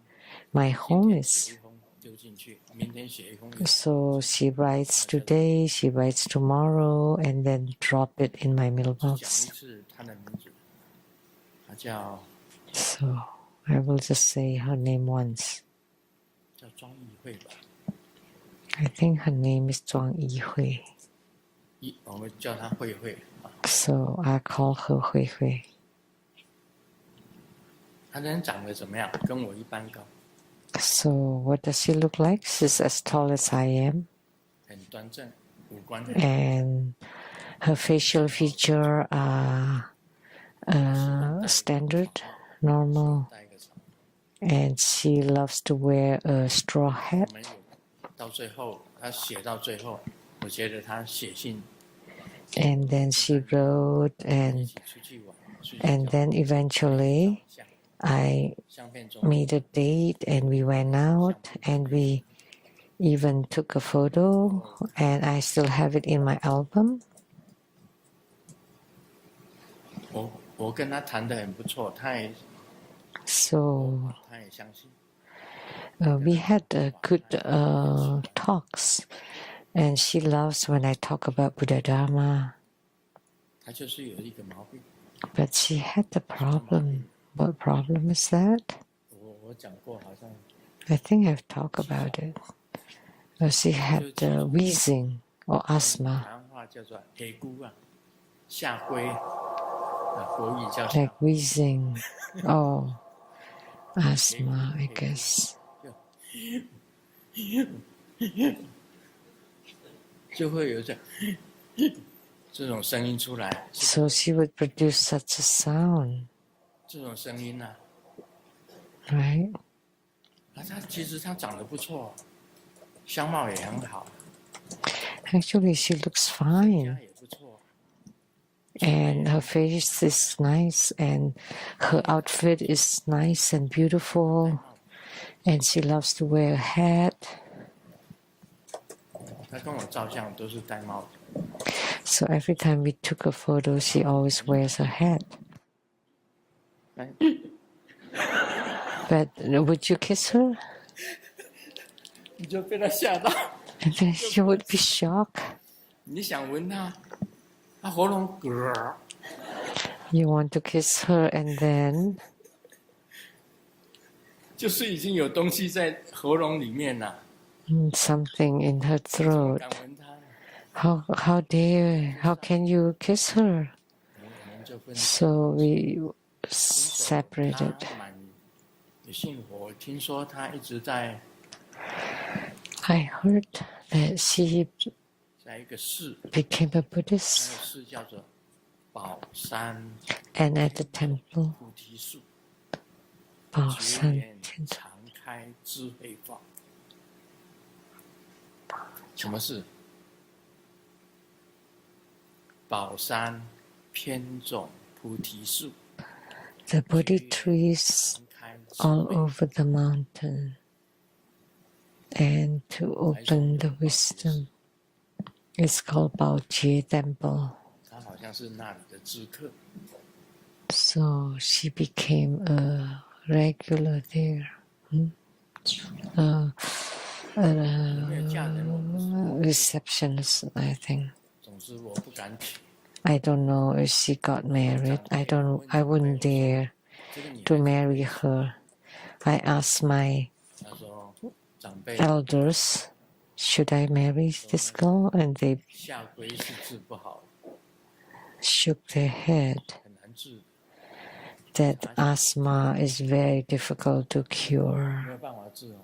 my 今 home 天 is. 写一封丢进去，明天写一封邮件。 So she writes today, she writes tomorrow, and then drop it in my 讲一 mailbox. 次他的名字，他叫 So I will just say her name once. 庄义慧吧， I think her name is Zhuang Yihui. 我们叫她慧慧啊。 So I call her Hui Hui. 她人长得怎么样？跟我一般高， So what does she look like? She's as tall as I am, 很端正，五官很 and her facial feature are standard, normal, 戴一个草。 and she loves to wear a straw 我 hat. 们有到最后，他写到最后，我觉得他写信 And then she wrote, 一 and 起出去玩，出去 and 交 then eventually 相 I 相片中 made a date, and we went out, and we even took a photo, and I still have it in my album. 我跟他谈得很不错，他也 So 他也相信。 we had good talks, and she loves when I talk about Buddha Dharma. 他就是有一个毛病， But she had the problem. What problem is that? 我讲过，好像 I think I've talked about it. She had wheezing or 台 asthma, 湾话叫做黑姑啊，下龟啊，国语叫 like wheezing. Oh, asthma, I guess. 就会有这种声音出来。 So she would produce such a sound, 这种声音呢、 right? 啊，他其实他长得不错，相貌也很好， Actually, she looks 家 fine, 也不错， and her face is nice, and her outfit is nice and beautiful, and she loves to wear a hat. 他跟我照相都是戴帽子。 So every time we took a photo, she always wears a hat. 哎 But would you kiss her? 你就被他吓到， And then you would be shocked. 你想闻他，他喉咙咯， You want to kiss her, and then 就是已经有东西在喉咙里面了， something in her 怎么 throat. 敢闻他？ How dare? How can you kiss her? 我们就分手。 So we 他 separated. 蛮也信佛，听说他一直在 I heard that she 在一个寺， became a 那 Buddhist, 个寺叫做宝山 and at the temple, 菩提树， Bao 结 San 缘常开智慧法。什么是宝山偏种菩提树？ the Bodhi trees 常开智 all 慧 over the mountain, and to open the wisdom. It's called Bao Jie Temple. 他好像是那里的知客。 So she became a regular there. A 没有嫁人，我不是。 receptionist, I think. 总之我不敢娶。 I don't know if she got married. I wouldn't dare 这个女 to 孩子 marry her. I asked my 他说长辈 elders, should I marry this girl? And they 下归是治不好， shook their head 很难治， that asthma is very difficult to 没 cure. 有办法治哦。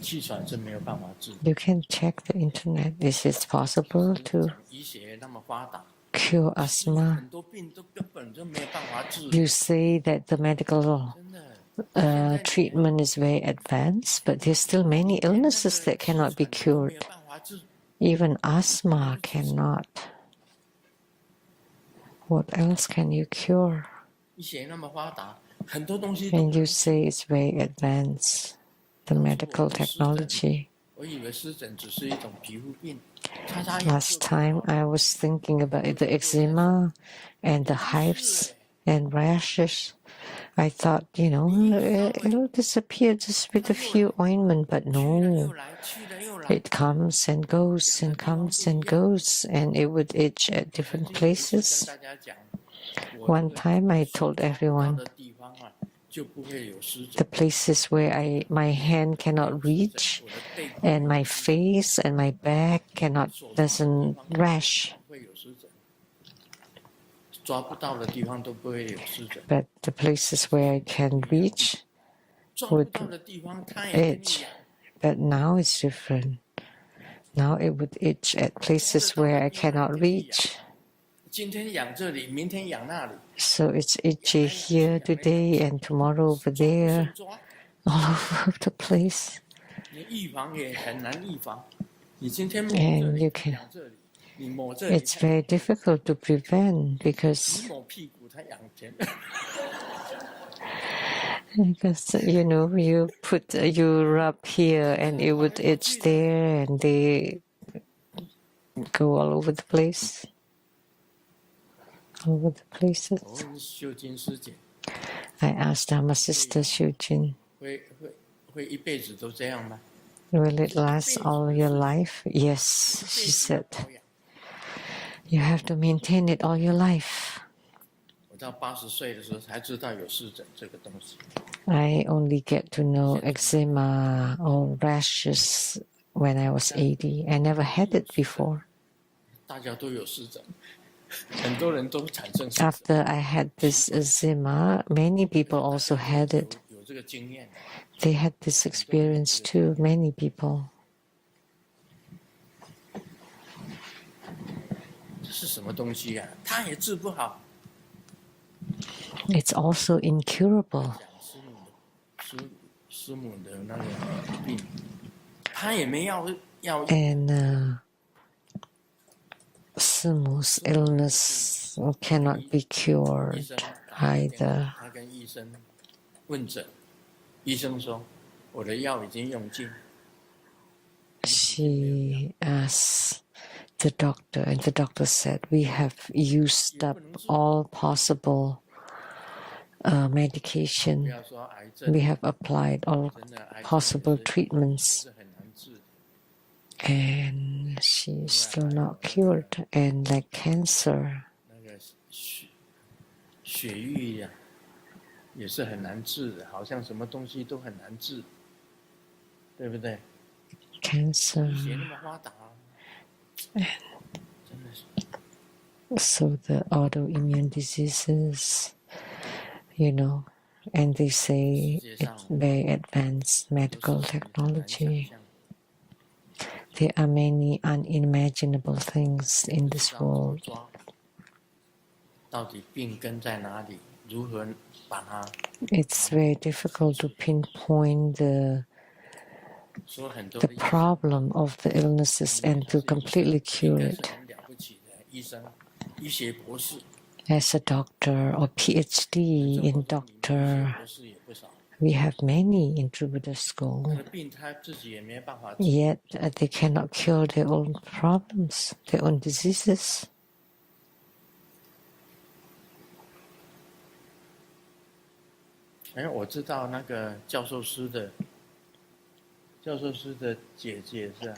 气喘是没有办法治。 You can check the internet. Is it possible to 医学那么发达， cure asthma? 很多病都根本就没有办法治。 You say that the medical 真的， treatment is very advanced, but there's still many illnesses that cannot be 没 cured. 有办法治。 Even asthma cannot. What else can you cure? 医学那么发达，很多东西都 And you say it's very advanced, the medical technology. 我以为湿疹只是一种皮肤病，擦擦药 Last time I was thinking about the eczema and the hives and rashes. I thought, it'll disappear just with a few ointment, but 去了 no. 又来，去了又来。 It comes and goes and comes and goes, and it would itch at different 跟 places. 大家讲， One time I told everyone 的地方啊，就不会有湿疹。 the places where my hand cannot reach, 我的背 and my face and my back doesn't rash. 会有湿疹，抓不到的地方都不会有湿疹。 But the places where I can reach, 抓不到的地方它也跟你 itch. 讲， But now it's different. Now it would itch at places where I cannot reach. 今天痒这里，明天痒那里， So it's itchy here today and tomorrow over 抓不 there, 胜抓， all over the place. 你预防也很难预防。你今天抹这 And 里 you can, 痒这里，你抹这里 it's very difficult to prevent 你 because 抹屁股它痒前， you rub here and it would itch there and they go all over the place. All over the places. 我问秀金师姐， I asked Dharma Sister Shujin, 会一辈子都这样吗？ will it last all your life? Yes, 一 she 辈子要 said. 保养。 You have to maintain it all your life. 我到80岁的时候才知道有湿疹这个东西。 I only get to know eczema or rashes when I was 80. I never had it before. 大家都有湿疹，很多人都产生湿疹。 After I had this eczema, many people also had it. 有这个经验， They had this experience too, many people. 这是什么东西啊？他也治不好。 It's also incurable. 讲师母的那个病，他也没药 And Simu's illness cannot be 医 cured 生打电 either. 话他跟医生问诊，医生说我的药已经用尽。 She asked the doctor, and the doctor said, we have used up all possible 不 medication. 要说癌症， We have applied all 真的癌症 possible 也 treatments, 是很难治。 and she's still not cured. And like cancer, 那个血瘀呀，也是很难治的，好像什么东西都很难治，对不对？ cancer. 医学那么发达，真的是。 So the autoimmune diseases, and they say it's very advanced medical technology. There are many unimaginable things in this world. 到底病根在哪里？如何把它？ It's very difficult to pinpoint the 说很多 the 的医生 problem of the illnesses and to completely 应 cure 该是 it. 很了不起的医生，医学博士， As a doctor or PhD 中 in 国这里医 doctor, 学博士也不少。 we have many in Jupiter 那 School. 个病他自己也没办法治， Yet they cannot cure their own problems, their own diseases. 哎，我知道那个教授师的姐姐是吧？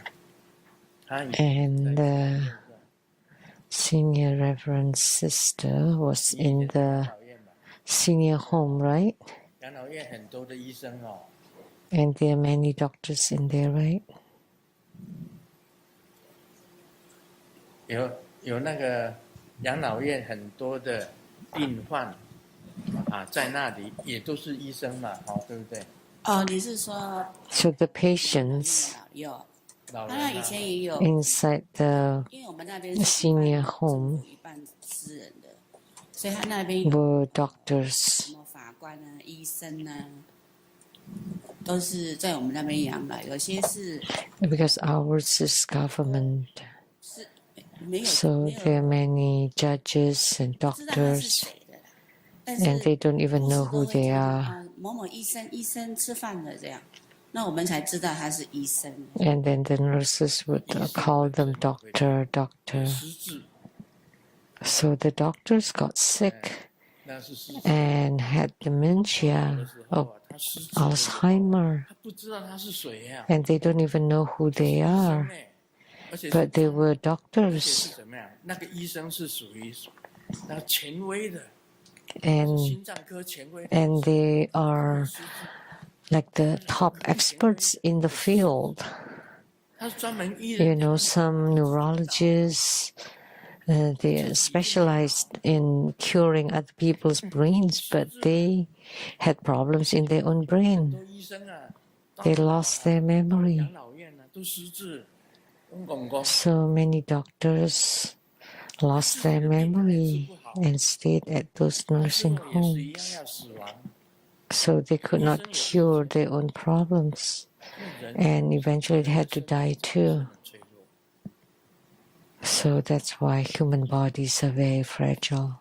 她以前 And 在 the senior reverend sister was in the 养老院嘛， senior home, right? 养老院很多的医生哦， And there are many doctors in there, right? 有那个养老院很多的病患啊，在那里也都是医生嘛，哦，对不对？哦，你是说 So the patients 有？老人当然以前也有， inside the 因为我们那边是 senior 一半 home 政府一半私人的，所以他那边有 were 什 doctors. 么法官啊、医生啊，都是在我们那边养老。有些是 Because ours is government. 是没有 So 没 there are 有 many judges and 知道他是 doctors, 谁的啦，但是 and they don't even 护士 know 都 who 会 they 讲 are. 啊某某医生吃饭了这样，那我们才知道他是医生。 And then the nurses would call them doctor, doctor. 失智， So the doctors got sick 那是失智 and had 的 dementia 时候 of 啊，他失智的时候 Alzheimer, 他不知道他是谁呀， and they don't even know who they 医生 are. 哎，而且 But they were 而且 doctors, 是怎么样？那个医生是属于那个权威的， and 心脏科权威的， and they are 失智 like the top experts in the field. 他是专门医人 You know, some neurologists, they are specialized in curing other people's brains, but they had problems in their own 很 brain. 多医生啊， They lost their 到 memory. 养老院啊都失智，公公公。 So many doctors lost their memory and stayed at those 最 nursing 后也是一样 homes. 要死亡。 So they could not cure their own problems, 因为人 and eventually they had to die too. 脆弱， So that's why human bodies are very fragile.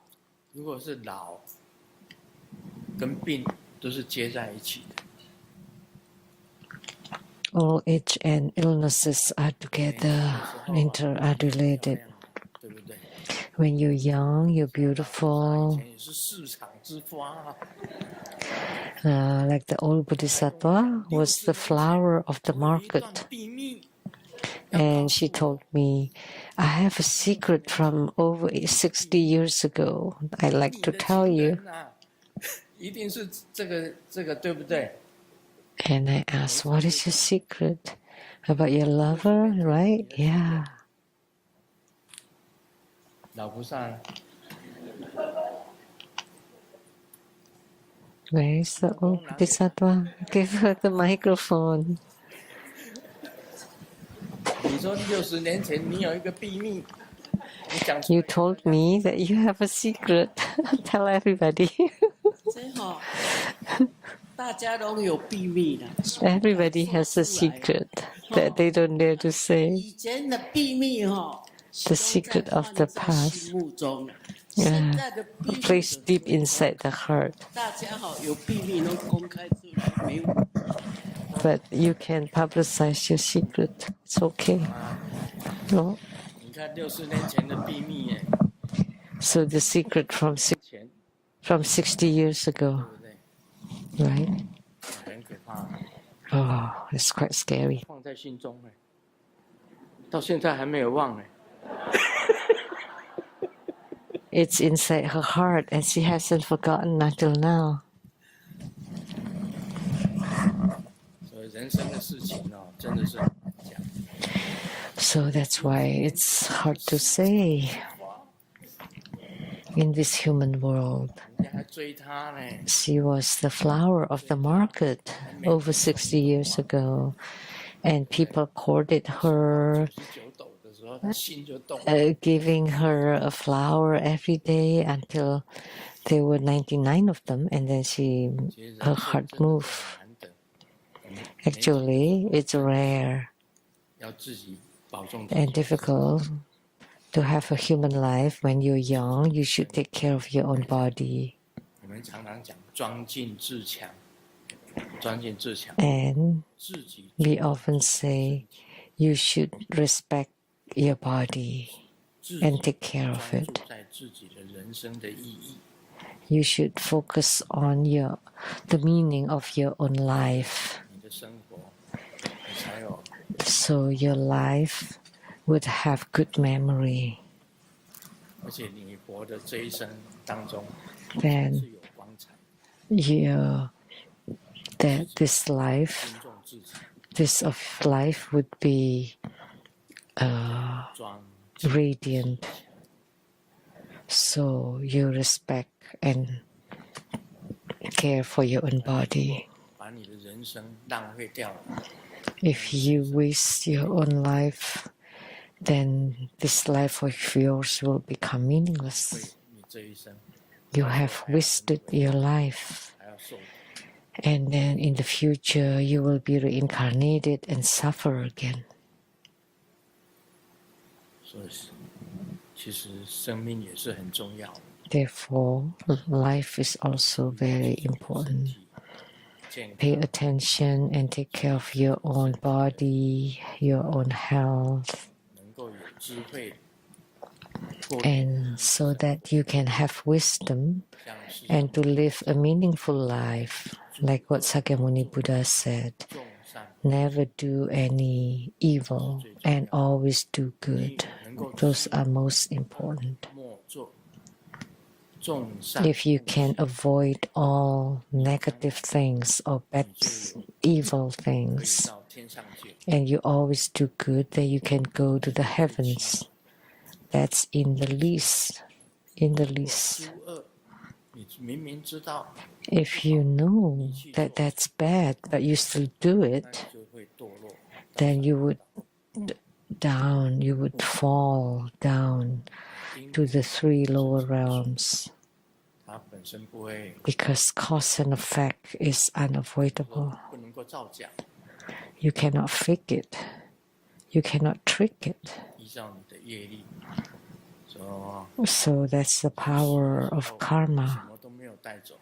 如果是老跟病都是接在一起的， Old age and illnesses are together, are related. 对不对？ When you're young, you're 以 beautiful. 前也是市场之花啊， Like the old Bodhisattva was the flower of the 有一段 market. 秘密， And she told me, I have a secret from over 60 years ago. I'd like 你 to 的 tell 情 you. 人啊，一定是这个对不对？ And I asked, what is your secret? About your lover, right? Yeah. 老菩萨 Where is the old Bodhisattva? Give her the microphone. 你说60年前你有一个秘密，你讲出 You 来 told me that you have a secret. Tell everybody. 这吼，大家都有秘密的。 Everybody has a secret that they don't dare to say. 以前的秘密哈， The secret of the 都在 past. 心目中了。现在的秘密 Placed deep inside the heart. 大家好有秘密都公开出来，没有 But you can publicize your secret. It's okay. No? 你看60年前的秘密耶， So the secret from 前 60 years 对 ago, 不对？ right? 很可怕， Oh, it's quite scary. 放在心中哎，到现在还没有忘哎。 It's inside her heart and she hasn't forgotten until now. 所以人生的事情哦，真的是很难讲。 So that's why it's hard to say in this human world. 人家还追他呢， She was the flower of the market over 60 years ago, and people courted her, 99斗的时候，他心就动。 giving her a flower every day until there were 99 of them, and then 其实 her 人 heart 生真的 moved. 是很难得， Actually, it's rare 要自己保重。 and difficult to have a human life. When you're young, you should take care of your own body. 我们常常讲庄敬自强，庄敬自强， And 自己 we often say you should respect your body 自 and 己 take care of 专 it. 注在自己的人生的意义， You should focus on the meaning of your own life, 你的生活，你才有 so your life would have good memory. 而且你活的这一生当中 Then 是有光彩， that this life, 尊重自己， this of life would be 庄 radiant. So you respect and care for your own body. 把你的人生浪费掉了， If you waste your own life, then this life of yours will become 会 meaningless. 你这一生 You have wasted your life, 还要受苦。 and then in the future you will be reincarnated and suffer again. 所以其实生命也是很重要的。 Therefore, life is also very important. 健康 Pay attention and take care of your own body, your own health, 能够有智慧，过 and so that you can have wisdom 像是 and to live a meaningful life. Like what Sakyamuni Buddha said, 众善 never do any evil and always do good. Those are most important. 莫作，众善 If you can avoid all negative things or bad, evil 可以 things, 到天上界。 and you always do good, then you can go to the heavens. That's in the least. In the 诸 least. 恶，你明明知道， If you know that that's bad, but you still do 那 it, 你就会堕落。 then you would fall down to the 3 lower realms. 它本身不会 Because cause and effect is unavoidable. 不能够造假， You cannot fake it. You cannot trick it. 依照你的业力，说 So that's the power of 什 karma. 么都没有带走，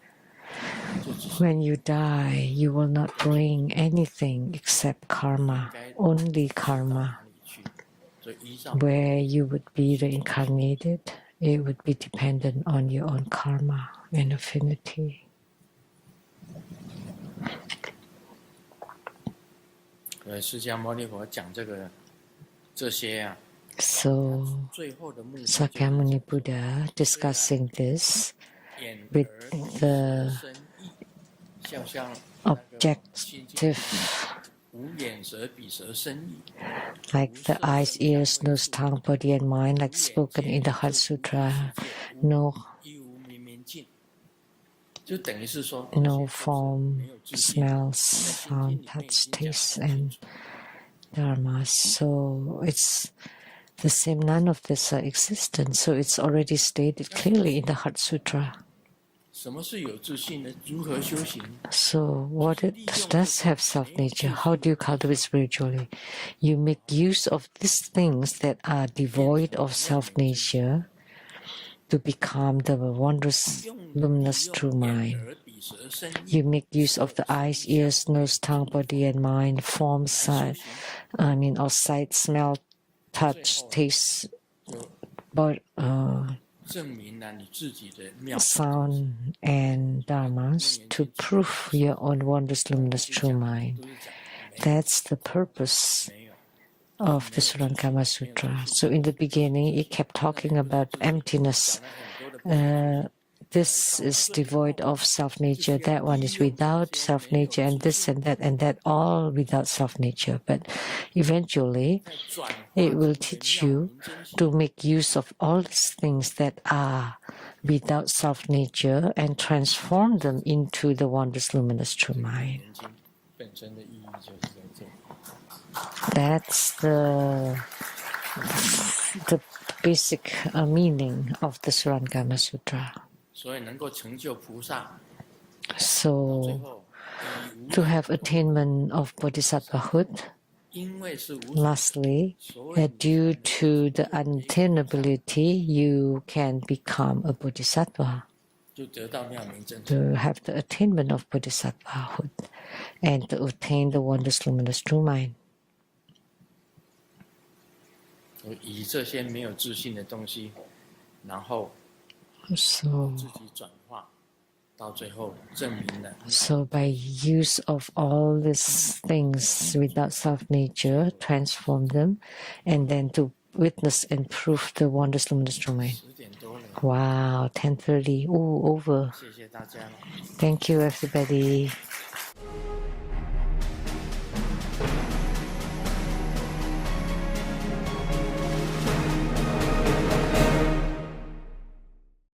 就只是 When you die, you will not bring anything except karma, only 到 karma. 哪里去，所以依照 Where you would be reincarnated, it would be dependent on your own karma and affinity. 释迦牟尼佛讲这些啊， So 最后的目的 Sakyamuni Buddha discussing this 眼 with 耳鼻舌 the 身意，像 objective, 无眼舌鼻舌身意， like the eyes, ears, nose, tongue, body, and mind, like spoken in the Heart Sutra, no 一无明明净，就等于是说 no form, smells, sound, touch, taste, and dharma. So it's the same. None of this are existent. So it's already stated clearly in the Heart Sutra. 什么是有自信的？如何修行？ So what it does have self-nature. How do you cultivate spiritually? You make use of these things that are devoid of self-nature to become the wondrous, luminous true 眼 mind. 耳鼻舌身意 You make use of the eyes, ears, nose, tongue, body, and mind, form, sight, or sight, smell, touch, taste, 就 but 证明了你自己的妙。 sound and dharmas to prove your own wondrous, luminous true mind. 都是讲 That's the purpose 没有， of the Surangama Sutra. So in the beginning, it kept talking about emptiness. 讲了很多的 This is devoid of self-nature, that one is without self-nature, and this and that all without self-nature. But eventually, 转化 it will teach you to make use of all these things that are without self-nature and transform them into the wondrous, luminous true mind. 年轻本身的意义就是在这里。 That's the basic meaning of the Surangama Sutra. 所以能够成就菩萨，最 So 后 to have attainment of bodhisattvahood, 因为是无 lastly, 所谓 due to the unattainability, you can become a bodhisattva, 就得到妙明真实。 to have the attainment of bodhisattvahood, and to attain the wondrous, luminous true mind. 以这些没有自信的东西，然后 So 自己转化，到最后证明了 So by use of all these things without self-nature, transform them, and then to witness and prove the wondrous, luminous true mind. 10点多了， Wow, 10:30. Ooh, over. 谢谢大家了。 Thank you, everybody.